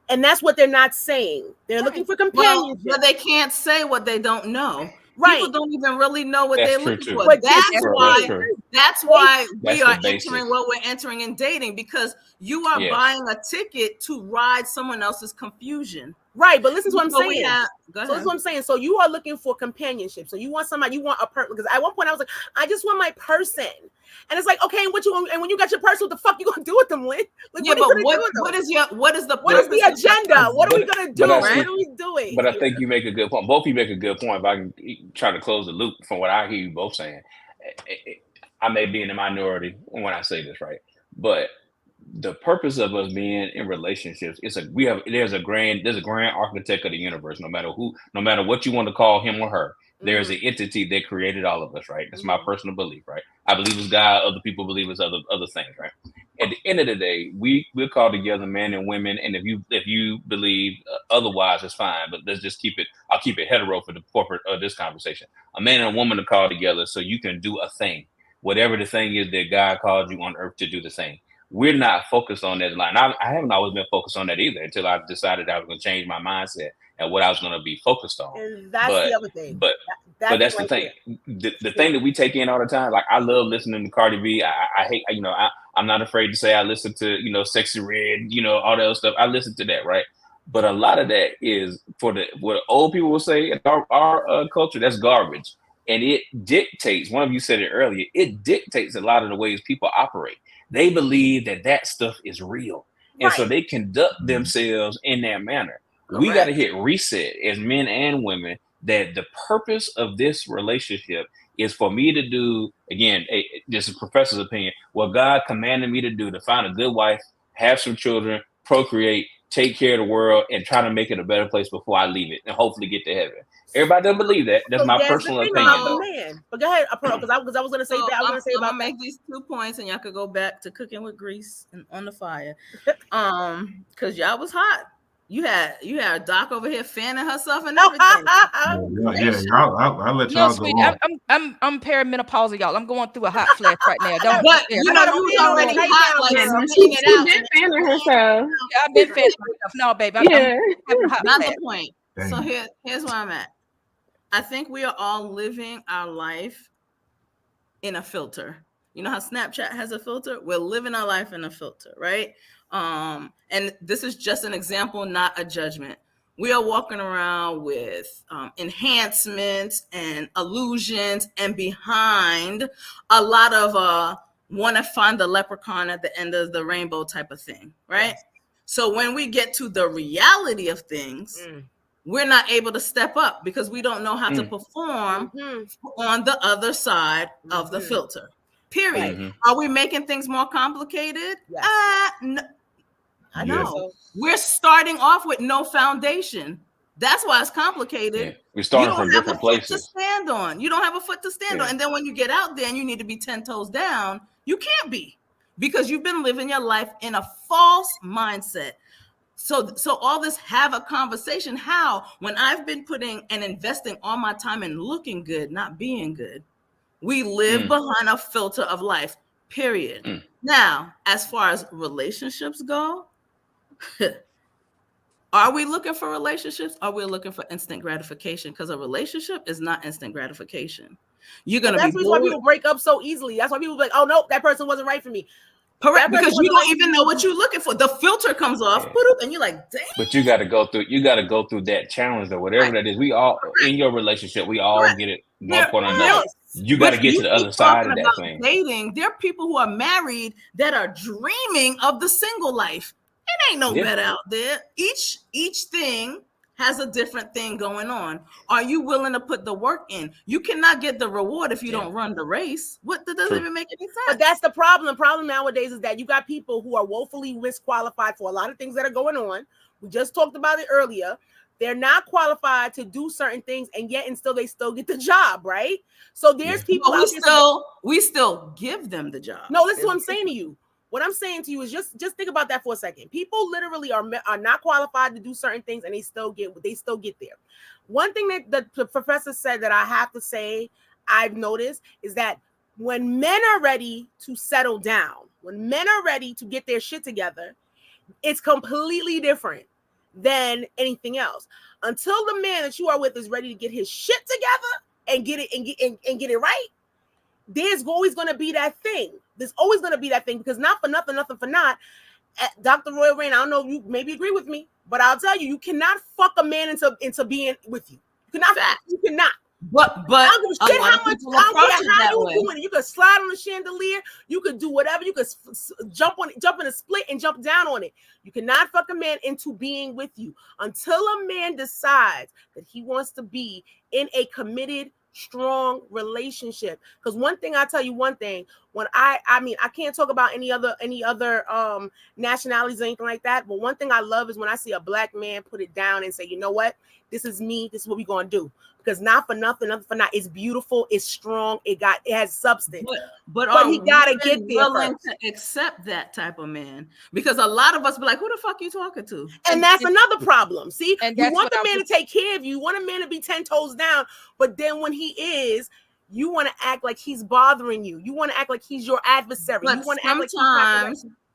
and that's what they're not saying. They're looking for companionship, but they can't say what they don't know. Right. People don't even really know what they're looking for. But that's why we are entering what we're entering in dating, because you are buying a ticket to ride someone else's confusion. Right, but listen to what I'm saying. Go ahead. So that's what I'm saying. So you are looking for companionship. So you want somebody, you want a person. Because at one point I was like, I just want my person. And it's like, okay, and when you got your person, what the fuck you gonna do with them, Lynn? Like, what is the agenda? What are we gonna do? What are we doing? But I think you make a good point. Both of you make a good point. If I can try to close the loop from what I hear you both saying, I may be in the minority when I say this, right? But the purpose of us being in relationships is there's a grand architect of the universe. No matter what you want to call him or her, there's an entity that created all of us, right? That's my personal belief, right? I believe it's God. Other people believe it's other things, right? At the end of the day, we're called together, men and women. And if you believe otherwise, it's fine. But let's just keep it. I'll keep it hetero for the corporate of this conversation. A man and a woman are called together so you can do a thing, whatever the thing is that God called you on earth to do the thing. We're not focused on that line. I haven't always been focused on that either until I decided I was going to change my mindset and what I was going to be focused on. And that's the other thing. But that's the thing. The thing that we take in all the time. Like, I love listening to Cardi B. I hate, I'm not afraid to say I listen to, Sexy Red, all that other stuff. I listen to that, right? But a lot of that is for what old people will say in our culture, that's garbage. And it dictates, one of you said it earlier, it dictates a lot of the ways people operate. They believe that stuff is real. And so they conduct themselves in that manner. We got to hit reset as men and women that the purpose of this relationship is for me to do, again, this is professor's opinion, what God commanded me to do, to find a good wife, have some children, procreate, take care of the world, and try to make it a better place before I leave it and hopefully get to heaven. Everybody doesn't believe that. That's my personal opinion. Man. But go ahead, because I was going to say that. I was going to say about make these 2 points, and y'all could go back to cooking with grease and on the fire. Because y'all was hot. You had Doc over here fanning herself and everything. I'll let y'all sweet, go. I'm perimenopausal, y'all. I'm going through a hot flash right now. But you was already hot, like spitting it out. She's been fanning herself. Yeah, I've been fanning myself. No, baby. I'm having a hot Not flash. the point. Dang. So here's where I'm at. I think we are all living our life in a filter. You know how Snapchat has a filter? We're living our life in a filter, right? And this is just an example, not a judgment. We are walking around with enhancements and illusions, and behind a lot of want to find the leprechaun at the end of the rainbow type of thing, right? Yes. So when we get to the reality of things, we're not able to step up because we don't know how to perform on the other side of the filter. Period. Are we making things more complicated? Yes. No. I know. We're starting off with no foundation. That's why it's complicated. Yeah. We're starting from different places to stand on. You don't have a foot to stand on. And then when you get out there and you need to be 10 toes down, you can't be, because you've been living your life in a false mindset. So all this have a conversation. How, when I've been putting and investing all my time in looking good, not being good, we live behind a filter of life, period. Now, as far as relationships go, are we looking for relationships? Are we looking for instant gratification? Because a relationship is not instant gratification. You're gonna. That's why people break up so easily. That's why people be like, "Oh nope, that person wasn't right for me." Correct, because you don't even know what you're looking for. The filter comes off, and you're like, "Damn!" But you got to go through. You got to go through that challenge or whatever that is. We all in your relationship. We all get it one point or another. You got to get to the other side of that thing. Dating. There are people who are married that are dreaming of the single life. It ain't no better out there. Each thing has a different thing going on. Are you willing to put the work in? You cannot get the reward if you don't run the race. That doesn't even make any sense. But that's the problem. The problem nowadays is that you got people who are woefully misqualified for a lot of things that are going on. We just talked about it earlier. They're not qualified to do certain things, and yet they still get the job, right? So there's people we still give them the job. No, this is what I'm saying to you. What I'm saying to you is just think about that for a second. People literally are not qualified to do certain things, and they still get there. One thing that the professor said that I have to say I've noticed is that when men are ready to settle down, when men are ready to get their shit together, it's completely different than anything else. Until the man that you are with is ready to get his shit together and get it right, there's always going to be that thing. There's always going to be that thing, because not for nothing for not. Dr. Roy Rain, I don't know if you maybe agree with me, but I'll tell you, you cannot fuck a man into being with you. You cannot. You cannot. But I don't give a shit how much. I don't care how you doing it. You could slide on the chandelier. You could do whatever. You could jump in a split and jump down on it. You cannot fuck a man into being with you until a man decides that he wants to be in a committed, strong relationship. Because one thing, I'll tell you one thing, when I can't talk about any other nationalities or anything like that, but one thing I love is when I see a black man put it down and say, you know what, this is me, this is what we're gonna do. Because not for nothing for not, it's beautiful, it's strong, it has substance. But he gotta get there willing to accept that type of man, because a lot of us be like, who the fuck you talking to? And that's another problem. See, you want the man to take care of you, you want a man to be 10 toes down, but then when he is, you want to act like he's bothering you. You want to act like he's your adversary. But you want to act like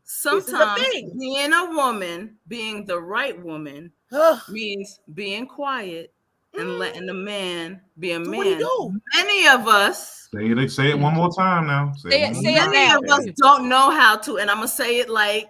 sometimes being a woman, being the right woman, means being quiet and letting the man be a man. Many of us say it one more time now. Many of us don't know how to, and I'm gonna say it like,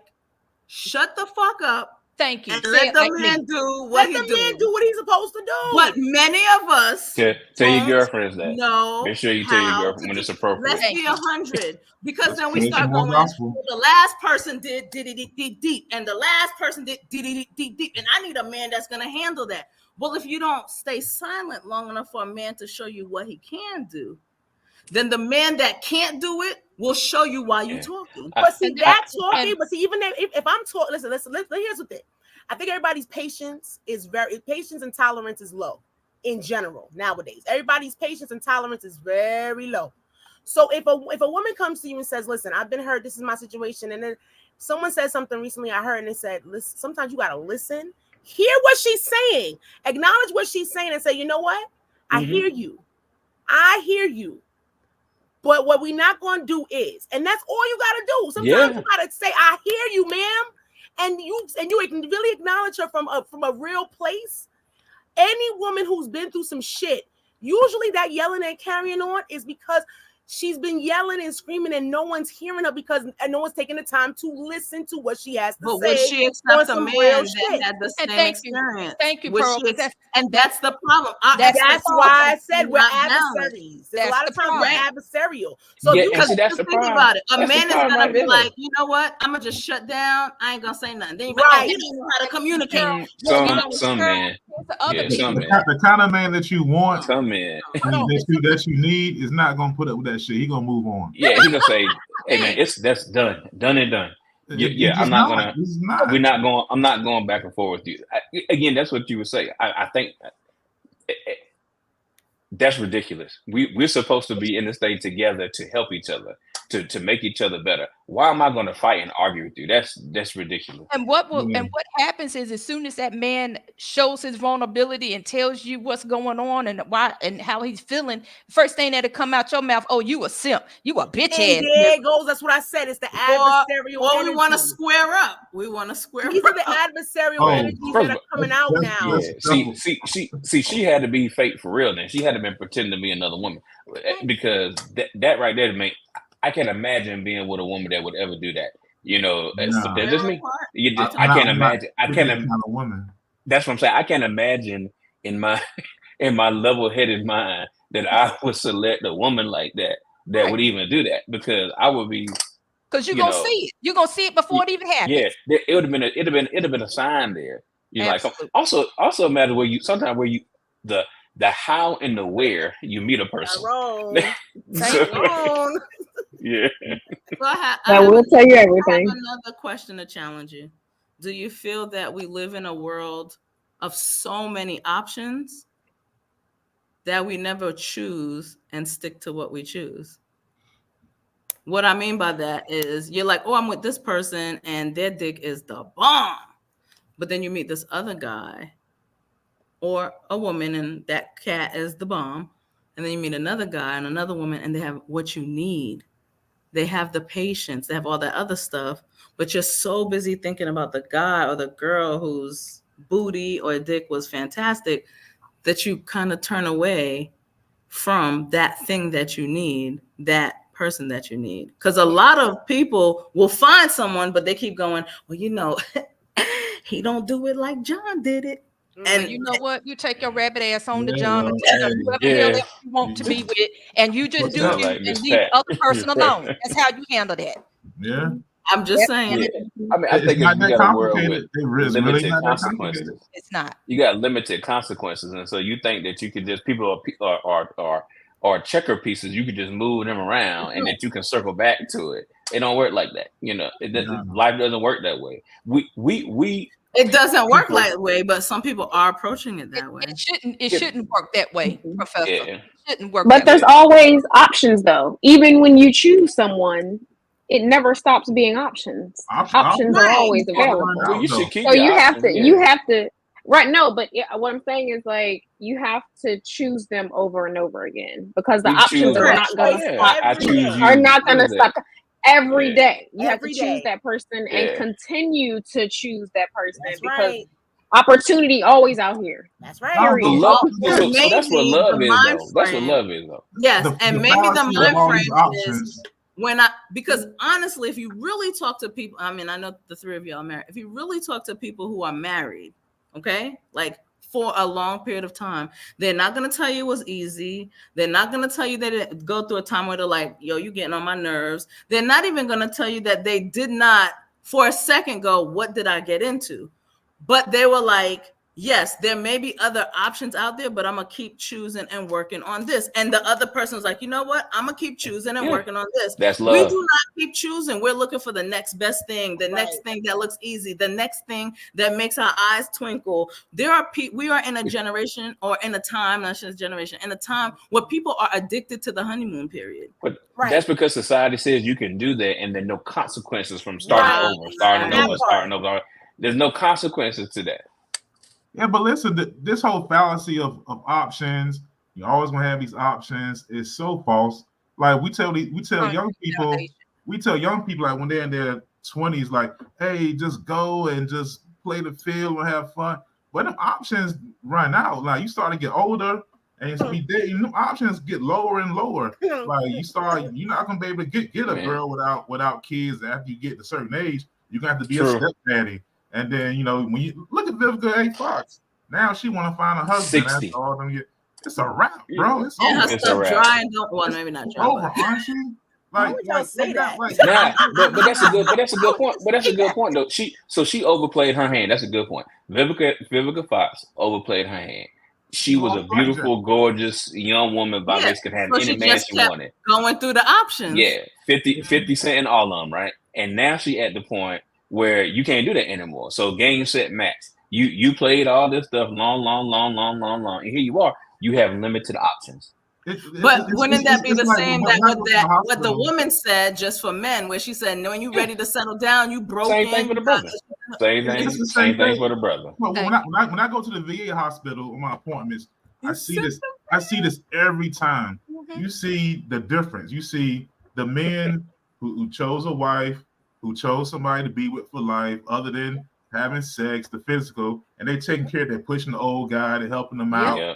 shut the fuck up Thank you. And Say let it the like man me. do what Let he the do. man do what he's supposed to do. But many of us Tell your girlfriends that. know Make sure you tell your how girlfriend to when it's do- appropriate. Let's be 100, because Let's then we preach start more going. gospel. Well, the last person did deep, and the last person did deep, and I need a man that's gonna handle that. Well, if you don't stay silent long enough for a man to show you what he can do, then the man that can't do it will show you why you're talking. But see, And- that and- talking, but see, even if I'm talking, listen, here's the thing. I think everybody's patience and tolerance is low in general nowadays. Everybody's patience and tolerance is very low. So if a woman comes to you and says, listen, I've been hurt, this is my situation, and then someone said something recently I heard, and they said, listen, sometimes you gotta listen, hear what she's saying, acknowledge what she's saying, and say, you know what? I hear you. But what we're not going to do is, and that's all you got to do. Sometimes you got to say, I hear you, ma'am. And you can really acknowledge her from a real place. Any woman who's been through some shit, usually that yelling and carrying on is because she's been yelling and screaming and no one's hearing her because no one's taking the time to listen to what she has to But say. would she accept a man that shit. had the same thank you. experience? Thank you, Would Pearl, she 'cause that's- and that's the problem. That's why I said we're not balanced. adversaries. There's a That's lot of the times we're problem. adversarial. So Yeah, you and see, that's the think problem. about it. A That's the man is problem gonna right be there. like, you know what? I'm gonna just shut down. I ain't gonna say nothing. Then Right. he don't know how to communicate. Some men. Here's the other Yeah, piece. some men. The kind of man that you want, Some men. that you need, is not gonna put up with that shit. He gonna move on. Yeah, he gonna say, "Hey man, that's done and done." Yeah, I'm not gonna. We're not going. I'm not going back and forth with you. Again, that's what you would say. I think that's ridiculous. We're supposed to be in this thing together to help each other, to make each other better. Why am I going to fight and argue with you? That's ridiculous. And what happens is, as soon as that man shows his vulnerability and tells you what's going on and why and how he's feeling, first thing that'll come out your mouth, oh, you a simp, you a bitch ass. And there it goes. That's what I said. It's the adversarial. Or we want to square up. We want to square These up. are the adversarial energies that are coming out now. Yeah. See, she had to be fake for real. Then she had to be pretending to be another woman, because that right there, man, I can't imagine being with a woman that would ever do that. You know, that's just me. I can't imagine. I can't imagine. That's what I'm saying. I can't imagine in my level-headed mind that I would select a woman like that would even do that, because I would be. Because you're gonna see it. You're gonna see it before it even happens. Yeah, it would have been a sign there. You're like, also matter where you sometimes where you the how and the where you meet a person. Yeah. So I will tell you everything. I have another question to challenge you. Do you feel that we live in a world of so many options that we never choose and stick to what we choose? What I mean by that is, you're like, oh, I'm with this person and their dick is the bomb. But then you meet this other guy or a woman and that cat is the bomb. And then you meet another guy and another woman and they have what you need. They have the patience, they have all that other stuff, but you're so busy thinking about the guy or the girl whose booty or dick was fantastic that you kind of turn away from that thing that you need, that person that you need. Because a lot of people will find someone, but they keep going, well, you know, he don't do it like John did it. And you know what? You take your rabbit ass on to John and tell him whoever else you want to be with, and you just do you and leave the other person alone. That's how you handle that. Yeah. I'm just saying. Yeah. I mean, I think you got a world with limited consequences. It's not. You got limited consequences, and so you think that you could just people are checker pieces. You could just move them around, and that you can circle back to it. It don't work like that. You know, life doesn't work that way. It doesn't work that way, but some people are approaching it that way. It shouldn't work that way, Professor. It shouldn't work. But there's always options, though. Even when you choose someone, it never stops being options. Options are always available. Well, you should keep so you have to. Right, no, but what I'm saying is, like, you have to choose them over and over again, because the options are not going to stop. Are not going to stop. Every day you have to choose that person and continue to choose that person, because opportunity always out here. That's right. So that's what love is, though. That's what love is, though. Yes, and maybe the mind frame is Because honestly, if you really talk to people, I mean, I know the three of y'all are married. If you really talk to people who are married, okay, like for a long period of time, they're not going to tell you it was easy. They're not going to tell you that it go through a time where they're like, yo, you getting on my nerves. They're not even going to tell you that they did not for a second go, what did I get into? But they were like, yes, there may be other options out there, but I'm gonna keep choosing and working on this. And the other person's like, you know what? I'm gonna keep choosing and working on this. That's We love. do not keep choosing. We're looking for the next best thing, the next thing that looks easy, the next thing that makes our eyes twinkle. We are in a generation or in a time, not just generation, in a time where people are addicted to the honeymoon period. But that's because society says you can do that, and there are no consequences from starting over. There's no consequences to that. Yeah, but listen, this whole fallacy of options, you always gonna have these options, is so false. Like we tell young people like when they're in their 20s, like, hey, just go and just play the field and have fun. But them options run out. Like you start to get older and be dating, them options get lower and lower. Like you're not gonna be able to get a girl without kids after you get to a certain age. You're gonna have to be a stepdaddy. And then, when you look at Vivica A. Fox, now she want to find a husband. 60. After all them years. It's a wrap, bro. It's over. Her stuff dry and maybe not dry. Over, aren't she? Why would y'all say that? But that's a good point. But that's a good point, though. She overplayed her hand. That's a good point. Vivica Fox overplayed her hand. She was a beautiful, gorgeous young woman. By could have any man she wanted. Going through the options. Yeah, 50 Cent and all of them, right? And now she at the point where you can't do that anymore. So game, set, match. You played all this stuff long, and here you are. You have limited options. But wouldn't that be the same that what the woman said just for men, where she said, when you're ready to settle down, you broke Same thing for the brother. Same thing for the brother. Well, when I go to the VA hospital on my appointments, I see this every time. You see the difference. You see the men who chose a wife, who chose somebody to be with for life, other than having sex, the physical, and they taking care of, they're pushing the old guy, they're helping them out. Yeah.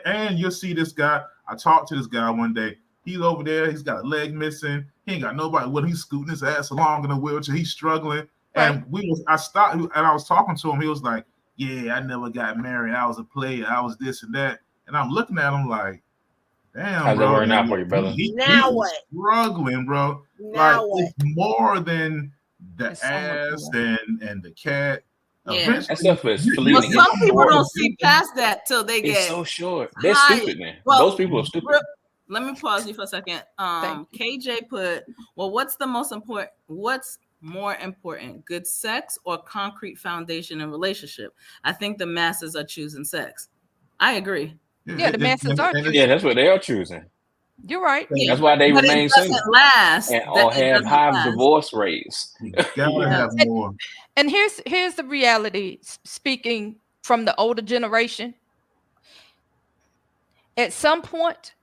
And you'll see this guy. I talked to this guy one day. He's over there. He's got a leg missing. He ain't got nobody with him. He's scooting his ass along in a wheelchair. He's struggling. Right. And I stopped and I was talking to him. He was like, yeah, I never got married. I was a player. I was this and that. And I'm looking at him like, damn, how's bro. How's it working out for you, brother? Now what? Struggling, bro. Now what? It's more than the ass and the cat. Yeah. That stuff is fleeting. But some people don't see past that till they get so short. They're stupid, man. Those people are stupid. Let me pause you for a second. KJ put, what's more important, good sex or concrete foundation in relationship? I think the masses are choosing sex. I agree. Yeah, the masses are choosing. Yeah, that's what they are choosing. You're right. That's why they remain single. Last or have high divorce rates. Have more. And here's the reality, speaking from the older generation. At some point,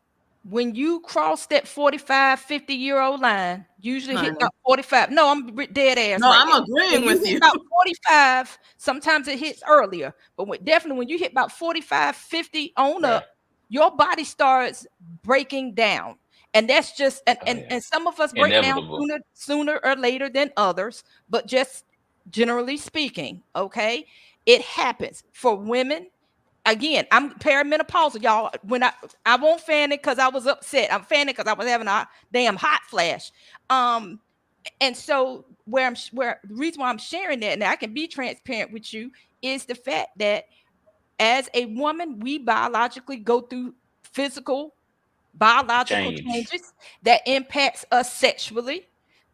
when you cross that 45, 50-year-old line, usually hit about 45. No, I'm dead ass. No, I'm agreeing with you. About 45, sometimes it hits earlier. But definitely when you hit about 45, 50 on up, your body starts breaking down. And that's just, and some of us break down sooner or later than others, but just generally speaking, okay, it happens for women. Again, I'm perimenopausal, y'all. When I won't fan it because I was upset. I'm fanning because I was having a damn hot flash. And so the reason why I'm sharing that, and I can be transparent with you, is the fact that as a woman, we biologically go through biological changes that impacts us sexually.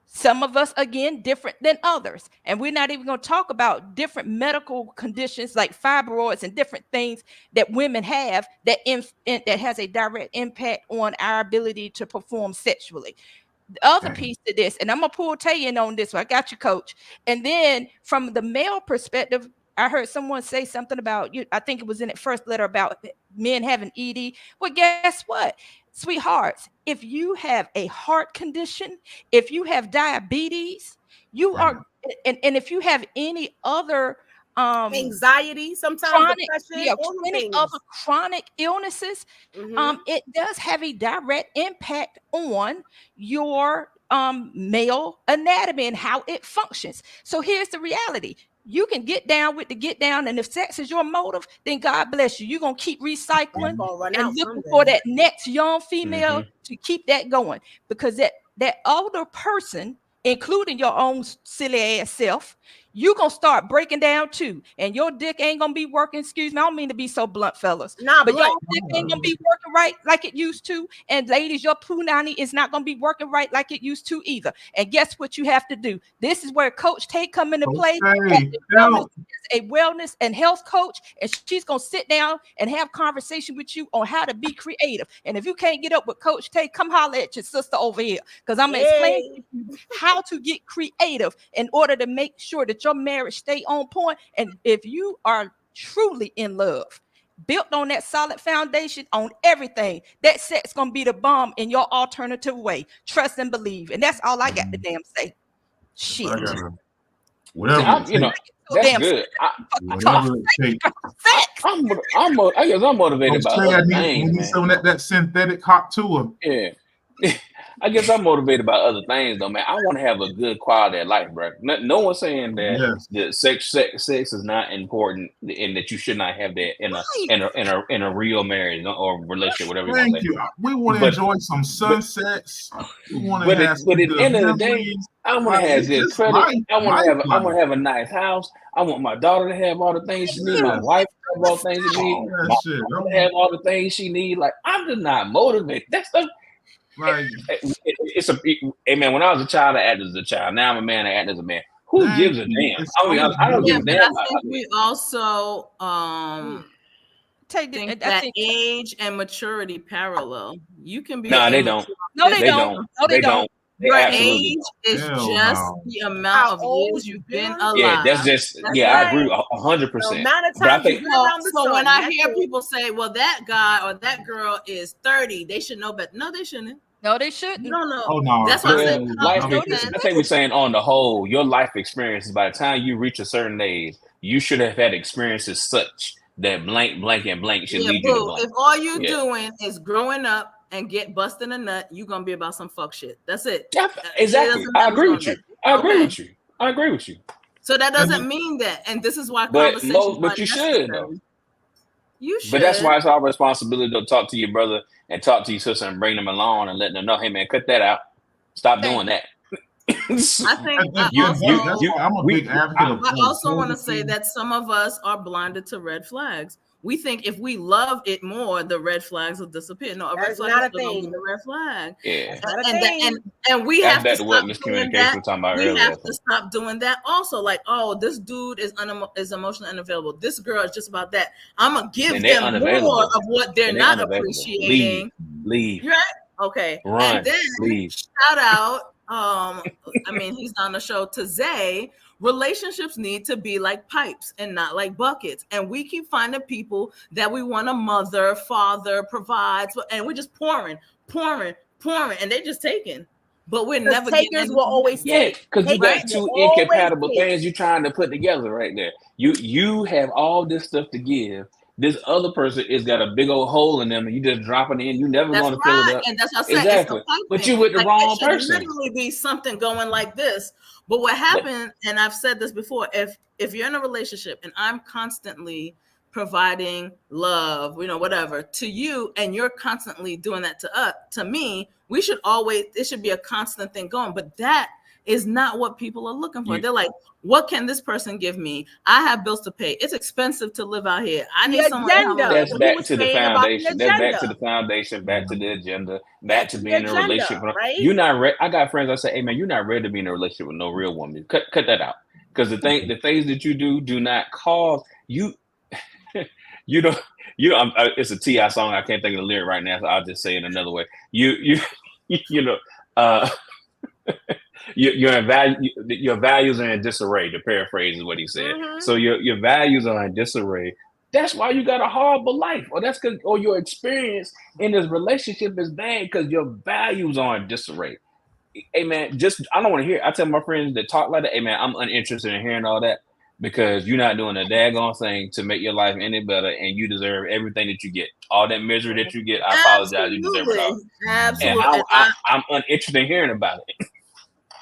Some of us, again, different than others. And we're not even going to talk about different medical conditions like fibroids and different things that women have that has a direct impact on our ability to perform sexually. The other piece to this, and I'm going to pull Tay in on this one. I got you, coach. And then from the male perspective, I heard someone say something about you. I think it was in that first letter about men having ED. Well, guess what, sweethearts? If you have a heart condition, if you have diabetes, you are, and if you have any other anxiety, sometimes chronic, depression, all the any things. other chronic illnesses, it does have a direct impact on your male anatomy and how it functions. So here's the reality. You can get down with the get down, and if sex is your motive, then God bless you. You're gonna keep recycling Gonna run and out looking someday. for that next young female to keep that going, because that older person, including your own silly ass self, you gonna start breaking down too, and your dick ain't gonna be working. Excuse me, I don't mean to be so blunt, fellas, Not but blunt. your dick ain't gonna be working right like it used to. And ladies, your punani is not gonna be working right like it used to either. And guess what you have to do? This is where Coach Tay come into play. A wellness and health coach, and she's gonna sit down and have conversation with you on how to be creative. And if you can't get up with Coach Tay, come holler at your sister over here, because I'm gonna explain to you how to get creative in order to make sure that your marriage stay on point. And if you are truly in love, built on that solid foundation on everything, that sex gonna be the bomb in your alternative way. Trust and believe, and that's all I got to damn say. Shit. Whatever. You know, that's good. Whatever it takes. I guess I'm motivated by other things, man. Some of that synthetic hot tour. Yeah. I guess I'm motivated by other things, though, man. I want to have a good quality of life, bro. No one's saying that that sex is not important and that you should not have that in a real marriage or relationship, whatever you want to say. We want to enjoy some sunsets. We want to have but at the end of the day, I want to have good credit. I want to have a nice house. I want my daughter to have all the things she needs. My wife to have all the things she needs. My daughter to have all the things she needs. Like, I'm just not motivated. That's the right. Man, when I was a child, I acted as a child. Now I'm a man, I act as a man. Who gives a damn? I don't give a damn. I think we also think that age and maturity parallel. You can be they don't. No, they don't. No, they don't. Your age is just the amount of years you've been alive. Yeah, that's just I agree 100%. So when I hear people say, "Well, that guy or that girl is 30, they should know better." No, they shouldn't. No, they shouldn't. No. Oh no. That's what I said. I think we're saying on the whole, your life experiences. By the time you reach a certain age, you should have had experiences such that blank, blank, and blank should lead you to blank. If all you're doing is growing up and get busting a nut, you're gonna be about some fuck shit. That's it. Yeah, exactly. I agree with you. I agree with you. So that doesn't mean that, and this is why but you should though. You should. But that's why it's our responsibility to talk to your brother and talk to your sister and bring them along and let them know, hey man, cut that out. Stop doing that. I think I'm a big advocate of. I also want to say that some of us are blinded to red flags. We think if we love it more, the red flags will disappear. No, a red flag is a red flag. Yeah, and we have to stop miscommunication we're talking about earlier. We have to stop doing that. Also, like, oh, this dude is emotionally unavailable. This girl is just about that. I'm gonna give them more of what they're not appreciating. Leave. Right? Okay. Run. And then shout out. I mean, he's on the show to Zay. Relationships need to be like pipes and not like buckets. And we keep finding people that we want to mother, father, provide, and we're just pouring, and they're just taking. But we're never takers will always take. Because you got two incompatible things you're trying to put together right there. You have all this stuff to give. This other person is got a big old hole in them, and you just drop it in. You never want to fill it up. And that's what I said. Exactly. But you with the wrong person. It should literally be something going like this. But what happened, and I've said this before, if you're in a relationship and I'm constantly providing love, whatever to you, and you're constantly doing that to me, it should be a constant thing going. But that is not what people are looking for. They're like, what can this person give me? I have bills to pay. It's expensive to live out here. I need someone to help. That's back to the foundation. That's back to the foundation, back to the agenda, back to being in a relationship. Right? You're not ready. I got friends that say, hey man, you're not ready to be in a relationship with no real woman. Cut that out. Because the things that you do not cause you it's a T.I. song. I can't think of the lyric right now, so I'll just say it another way. Your values are in disarray, to paraphrase is what he said. Mm-hmm. So your values are in disarray. That's why you got a horrible life, or your experience in this relationship is bad because your values are in disarray. Hey man, I don't want to hear it. I tell my friends that talk like that, hey man, I'm uninterested in hearing all that. because you're not doing a daggone thing to make your life any better, and you deserve everything that you get. All that misery that you get, I apologize. You deserve it all. Absolutely. And I'm uninterested in hearing about it.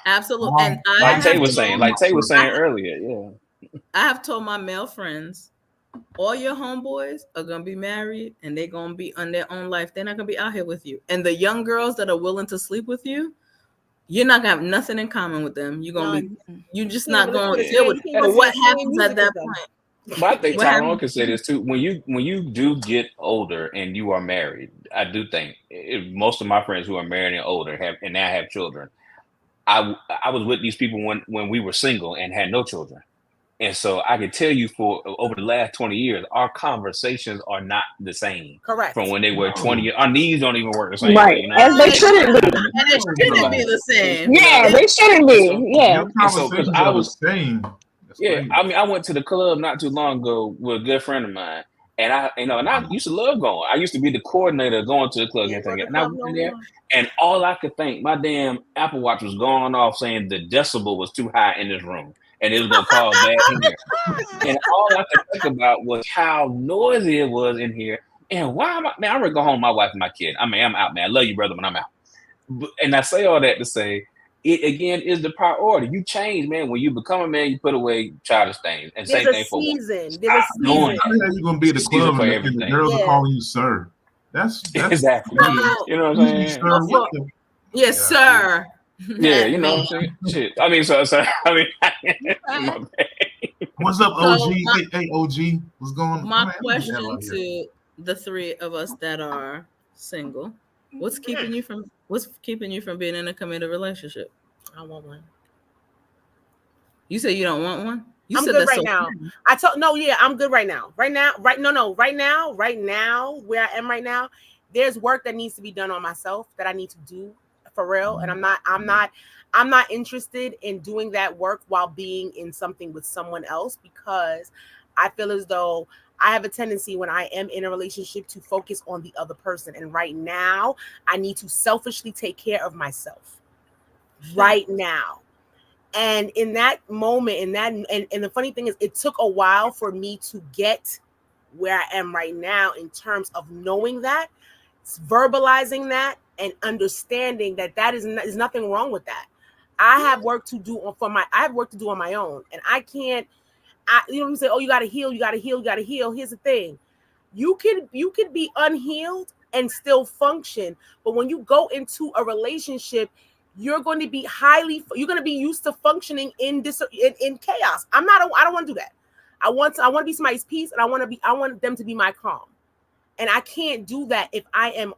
Absolutely. And like Tay was saying earlier, yeah. I have told my male friends, all your homeboys are gonna be married and they're gonna be on their own life. They're not gonna be out here with you. And the young girls that are willing to sleep with you, you're not gonna have nothing in common with them. You're gonna be, you're just not gonna deal with it. But what happens at that point? But I think Tyrone can say this too. When you do get older and you are married, I do think most of my friends who are married and older and now have children. I was with these people when we were single and had no children. And so I can tell you for over the last 20 years, our conversations are not the same. Correct. From when they were 20 years. Our needs don't even work the same right. way. You know? As they shouldn't be. And it shouldn't be the same. Yeah, they shouldn't be. Yeah. So, because I was saying. Yeah, I mean, I went to the club not too long ago with a good friend of mine. And I used to love going. I used to be the coordinator going to the club and everything. And I went in there, and all I could think, my damn Apple Watch was going off saying the decibel was too high in this room, and it was gonna cause bad in here. And all I could think about was how noisy it was in here, and why am I? Man, I'm ready to go home with my wife and my kid. I mean, I'm out, man. I love you, brother, but I'm out. And I say all that to say, it again is the priority. You change, man. When you become a man, you put away childish things. And same thing for season. There's a season. You're gonna be at the club and the girls are calling you sir. That's exactly. You know what I'm saying? Yes, sir. Yeah, you know what I'm saying? Shit. I mean, what's up, OG? Hey, OG, what's going on? My question to the three of us that are single: what's keeping you from being in a committed relationship? I want one. You said you don't want one? You I'm said good that's right now. I'm good right now. Right now, where I am right now, there's work that needs to be done on myself that I need to do for real. And I'm not interested in doing that work while being in something with someone else, because I feel as though I have a tendency when I am in a relationship to focus on the other person. And right now, I need to selfishly take care of myself right now. And in that moment, and the funny thing is, it took a while for me to get where I am right now in terms of knowing that, verbalizing that, and understanding that is nothing wrong with that. I have work to do on my own, and I can't. You say, oh, you gotta heal. Here's the thing: you can be unhealed and still function, but when you go into a relationship, you're going to be used to functioning in chaos. I don't want to do that. I want to be somebody's peace, and I want them to be my calm. And I can't do that if I am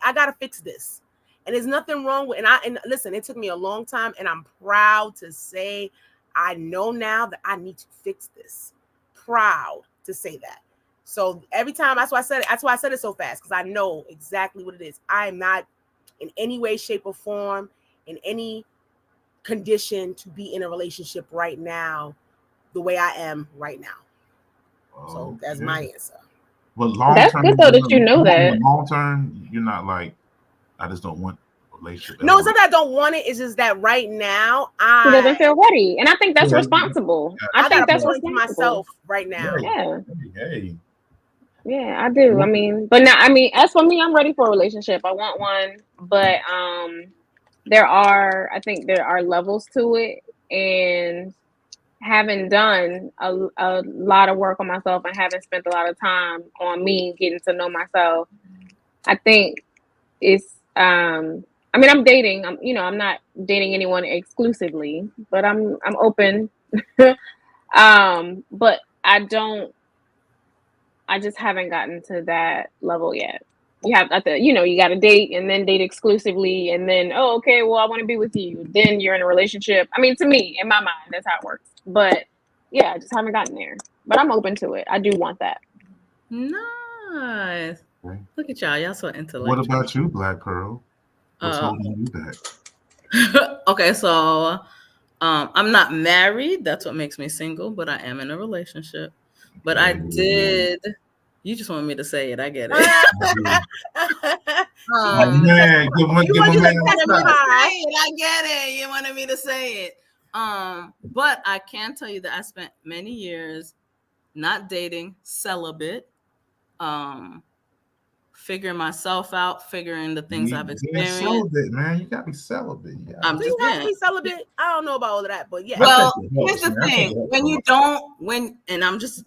I got to fix this. And there's nothing wrong with, and listen, it took me a long time, and I'm proud to say I know now that I need to fix this. Proud to say that. So every time, that's why I said it so fast, because I know exactly what it is. I am not in any way, shape, or form, in any condition to be in a relationship right now, the way I am right now. So that's my answer. But long that's term, good though that you know that. Long term, you're not like, I just don't want a relationship. No, it's not that I don't want it. It's just that right now he doesn't feel ready, and I think that's responsible. I think that's responsible myself right now. Yeah, I do. I mean, but now, as for me, I'm ready for a relationship. I want one, but there are levels to it, and having done a lot of work on myself and having spent a lot of time on me getting to know myself, I think it's I'm dating. I'm not dating anyone exclusively, but I'm open. But I just haven't gotten to that level yet. You have you got to date and then date exclusively, and then, oh, okay, well, I want to be with you. Then you're in a relationship. To me, in my mind, that's how it works. But yeah, I just haven't gotten there. But I'm open to it. I do want that. Nice. Look at y'all. Y'all so intellectual. What about you, Black Pearl? What's holding you back? Okay, so I'm not married. That's what makes me single, but I am in a relationship. But I did. You just want me to say it. I get it. Man, give I get it. You wanted me to say it. But I can tell you that I spent many years not dating, celibate, figuring myself out, figuring the things I've experienced. Celibate, man. You gotta be celibate. I'm Do just you have to be celibate? I don't know about all of that, but yeah. Well, here's the thing: when you don't,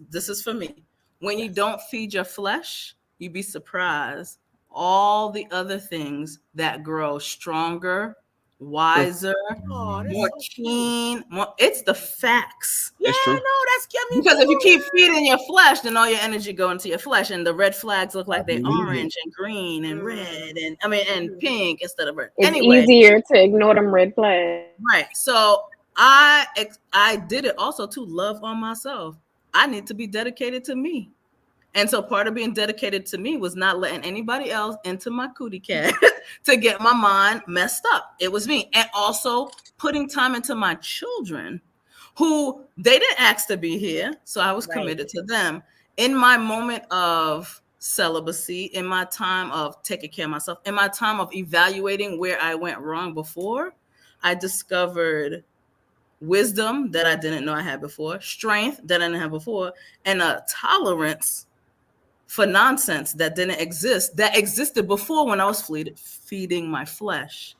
this is for me. When you don't feed your flesh, you'd be surprised all the other things that grow stronger, wiser, more keen. It's the facts. Yeah, It's true. no, that's cute. Because if you keep feeding your flesh, then all your energy go into your flesh, and the red flags look like they're orange and green and red and pink instead of red. It's easier to ignore them red flags. Right. So I did it also to love on myself. I need to be dedicated to me. And so part of being dedicated to me was not letting anybody else into my cootie cat to get my mind messed up. It was me. And also putting time into my children, who they didn't ask to be here. So I was committed to them. In my moment of celibacy, in my time of taking care of myself, in my time of evaluating where I went wrong before, I discovered wisdom that I didn't know I had before, strength that I didn't have before, and a tolerance for nonsense that didn't exist, that existed before when I was feeding my flesh.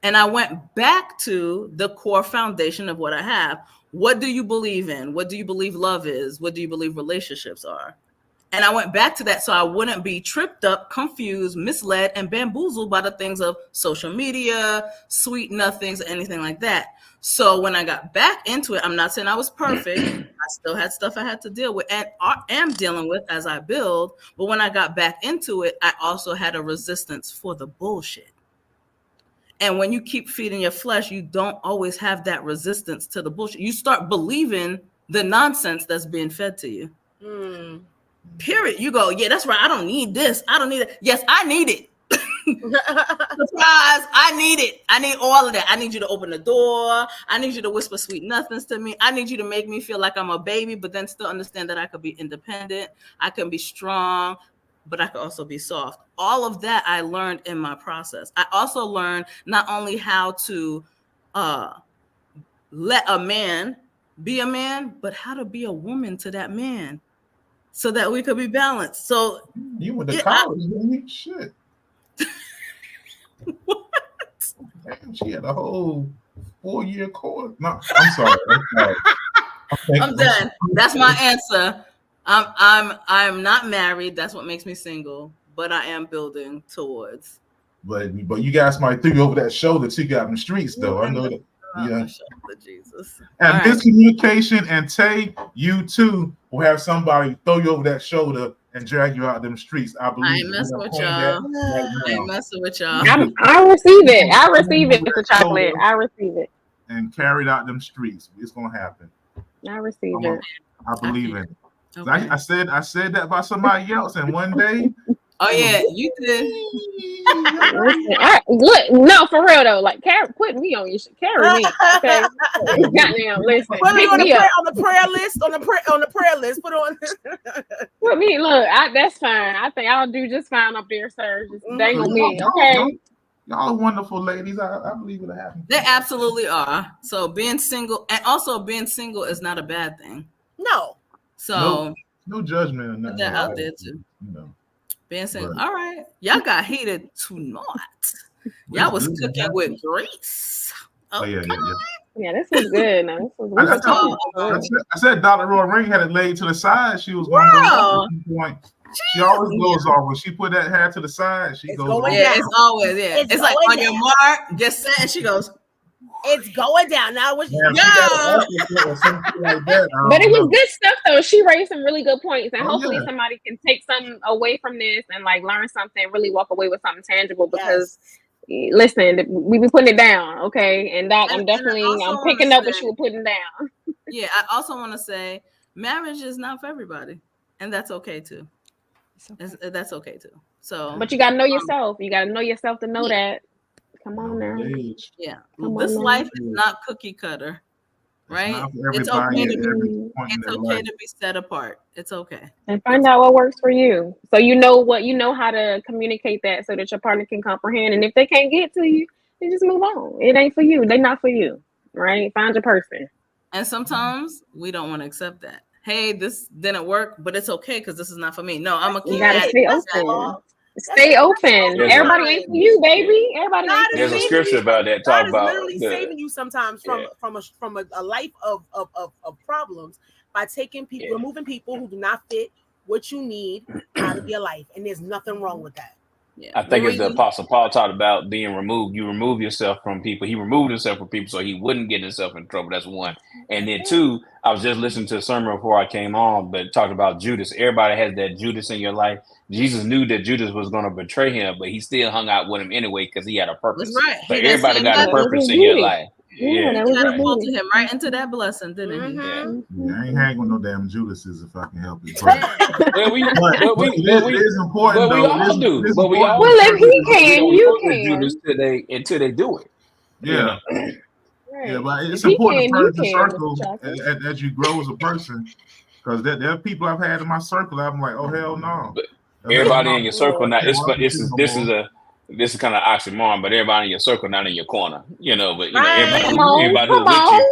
And I went back to the core foundation of what I have. What do you believe in? What do you believe love is? What do you believe relationships are? And I went back to that so I wouldn't be tripped up, confused, misled, and bamboozled by the things of social media, sweet nothings, anything like that. So when I got back into it, I'm not saying I was perfect. I still had stuff I had to deal with and am dealing with as I build. But when I got back into it, I also had a resistance for the bullshit. And when you keep feeding your flesh, you don't always have that resistance to the bullshit. You start believing the nonsense that's being fed to you. Period. You go, yeah, that's right. I don't need this. I don't need it. Yes, I need it. Surprise. I need it. I need all of that. I need you to open the door. I need you to whisper sweet nothings to me. I need you to make me feel like I'm a baby, but then still understand that I could be independent. I can be strong, but I could also be soft. All of that I learned in my process. I also learned not only how to let a man be a man, but how to be a woman to that man so that we could be balanced. So you went to college, didn't you? Shit. What? Damn, she had a whole 4-year course. No, I'm sorry. I'm done. That's my answer. I'm not married. That's what makes me single, but I am building towards. But you guys might threw you over that shoulder too. Got in the streets though. I know that. Yeah. Jesus. And miscommunication, and Tay, you too will have somebody throw you over that shoulder and drag you out them streets. I believe. I ain't messing with y'all. I ain't messing with y'all. I receive it. I receive it, Mr. Chocolate. I receive it. And carried out them streets. It's gonna happen. I receive it. I believe in it. Okay. I said that about somebody else, and one day. Oh yeah, you did. Look, no, for real though. Like, put me on your shit. Carry me, okay? Goddamn, listen. Put me on the prayer list. On the prayer list. Put on. Put me. Look, that's fine. I think I'll do just fine up there, sir. Just dangle me, okay? Y'all are wonderful ladies. I believe it'll happen. They absolutely are. So being single, and also being single, is not a bad thing. No. So no judgment or nothing. That out there too. You know. Being single. Right. All right. Y'all got heated tonight. Y'all was cooking with grease. Okay. Oh, yeah. Yeah, this was good. No, this was I said Dr. Roy Ring had it laid to the side. She was going to go. She always goes off when she put that hair to the side. She goes off. Yeah, it's always It's like on your mark, just saying. And she goes. It's going down now. But it was good stuff though. She raised some really good points, and hopefully somebody can take something away from this and like learn something, really walk away with something tangible. Because listen, we be putting it down, okay? And I'm picking up what you were putting down. Yeah, I also want to say marriage is not for everybody, and that's okay too. That's okay too. So, but you gotta know yourself. You gotta know yourself to know that. Come on now. Yeah. This life is not cookie cutter, right? It's okay to be set apart. It's okay. And find out what works for you. So you know how to communicate that so that your partner can comprehend. And if they can't get to you, then just move on. It ain't for you. They're not for you. right? Find your person. And sometimes we don't want to accept that. Hey, this didn't work, but it's okay because this is not for me. No, I'm gonna keep You gotta at stay it. open. Stay open. Everybody ain't for you, baby. Everybody ain't for There's a you. scripture about that. God Talk is about literally saving you sometimes from a life of problems by taking people, removing people who do not fit what you need out of your life, and there's nothing wrong with that. Yeah. I think as the Apostle Paul talked about being removed, you remove yourself from people. He removed himself from people so he wouldn't get himself in trouble. That's one. And then two, I was just listening to a sermon before I came on, but talked about Judas. Everybody has that Judas in your life. Jesus knew that Judas was going to betray him, but he still hung out with him anyway because he had a purpose. That's right. So everybody got a purpose in your life. Yeah, that He was catapulted him right into that blessing, didn't he? Yeah, I ain't hanging with no damn Judases if I can help it. Well, it is important, but we though. all do. It is But we all well, if he can, you Judas can. until they do it. Yeah. You know? Yeah, but it's If he important can, to you purge the can, circle Mr. as you grow as a person. Because there are people I've had in my circle, I'm like, oh, hell no. But everybody in your circle now, this is kind of oxymoron, but everybody in your circle not in your corner, you know. But you know, everybody who's with you,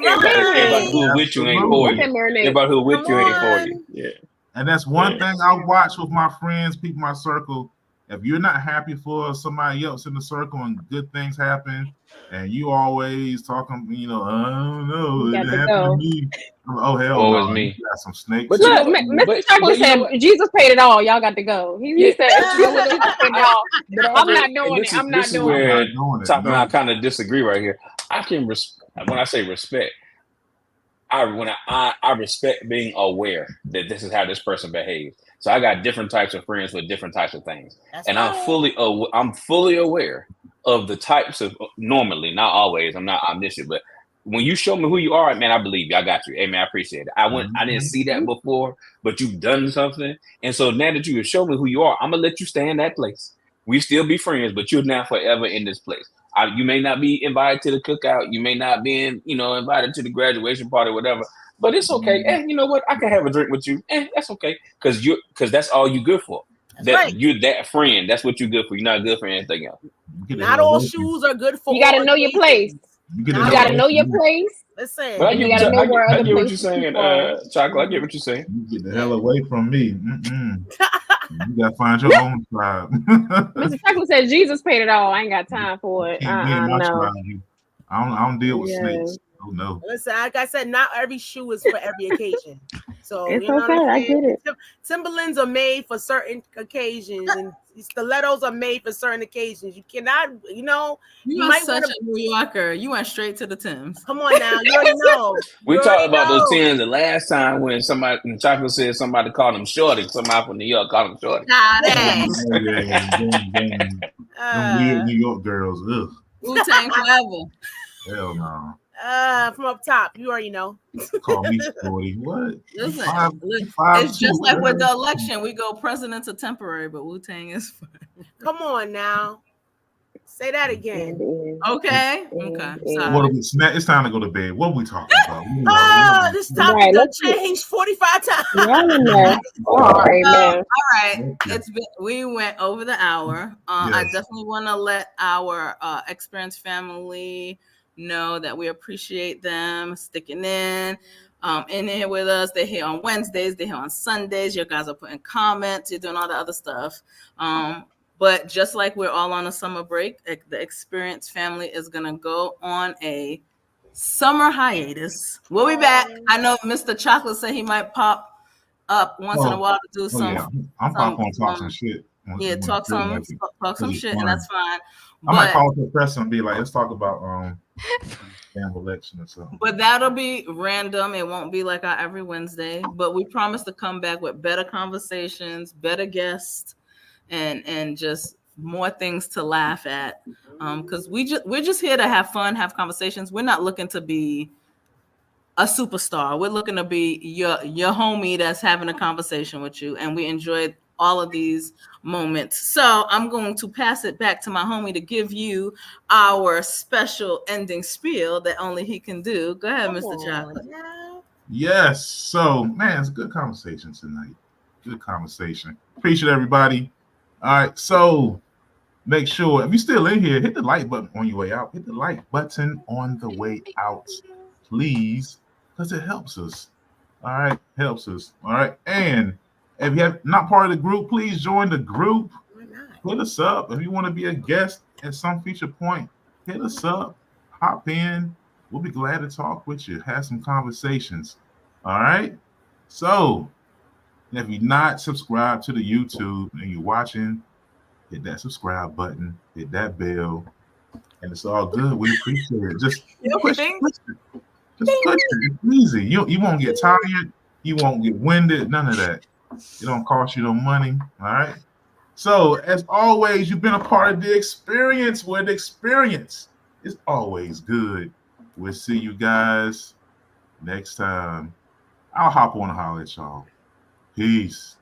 everybody who's with you ain't for you. Everybody who's with you ain't for you. Yeah. And that's one thing I watch with my friends, people in my circle. If you're not happy for somebody else in the circle and good things happen, and you always talking, I don't know, it happened to me. Oh, hell no, me. You got some snakes. Look, Mr. Chocolate said Jesus paid it all. Y'all got to go. He said Jesus paid it all. But I'm not doing it. I'm not This is where Top and I No. kind of disagree right here. I can when I say respect, I respect being aware that this is how this person behaves. So I got different types of friends with different types of things, and I'm fully aware of the types of, normally, not always. I'm not omniscient, but when you show me who you are, man, I believe you. I got you. Hey, man, I appreciate it. I didn't see that before, but you've done something, and so now that you have shown me who you are, I'm gonna let you stay in that place. We still be friends, but you're now forever in this place. You may not be invited to the cookout. You may not be invited to the graduation party, whatever. But it's okay. And you know what? I can have a drink with you. That's okay. Because that's all you good for. You're that friend. That's what you're good for. You're not good for anything else. Not all shoes are good for. You got to know your place. You got to know your place. Listen, I get what you're saying, Chocolate. I get what you're saying. You get the hell away from me. You gotta find your own tribe. Mr. Chocolate said Jesus paid it all. I ain't got time for it. No. I don't deal with snakes. Oh no. Listen, like I said, not every shoe is for every occasion. So it's okay. I get it. Timberlands are made for certain occasions, and stilettos are made for certain occasions. You cannot, you might such a New Yorker. You went straight to the Timbs. Come on now, you already know. We talked about those Timbs the last time when Chocolate said somebody called him Shorty. Somebody from New York called him Shorty. Weird New York girls. Ugh. Wu-Tang forever. Hell no. From up top, you already know. Call me Shorty. What? Listen, it's just like with the election. We go president to temporary, but Wu-Tang is fun. Come on now. Say that again. Okay. Sorry. It's time to go to bed. What are we talking about? This topic changed 45 times. All right. We went over the hour. I definitely want to let our experienced family know that we appreciate them sticking in here with us. They're here on Wednesdays. They're here on Sundays. You guys are putting comments. You're doing all the other stuff. But just like we're all on a summer break, the experienced family is going to go on a summer hiatus. We'll be back. I know Mr. Chocolate said he might pop up once in a while to do some. Yeah. I'm popping talk some shit. Talk some shit, and that's fine. I might call the press and be like, let's talk about damn election or something. But that'll be random. It won't be like our every Wednesday. But we promise to come back with better conversations, better guests, and just more things to laugh at. Because we're just here to have fun, have conversations. We're not looking to be a superstar. We're looking to be your homie that's having a conversation with you, and we enjoyed all of these moments. So I'm going to pass it back to my homie to give you our special ending spiel that only he can do. Go ahead, Mr. Chocolate. Yes. So, man, it's a good conversation tonight. Good conversation. Appreciate everybody. All right. So make sure if you're still in here, hit the like button on your way out. Hit the like button on the way out, please, because it helps us. All right, helps us. All right, and if you have not part of the group, please join the group. Hit us up if you want to be a guest at some future point. Hit us up, hop in. We'll be glad to talk with you, have some conversations. All right. So if you're not subscribed to the YouTube and you're watching, hit that subscribe button, hit that bell, and it's all good. We appreciate it. Just push it. Just push it. It's easy. You won't get tired. You won't get winded. None of that. It don't cost you no money. All right. So as always, you've been a part of the experience where the experience is always good. We'll see you guys next time. I'll hop on and holler at y'all. Peace.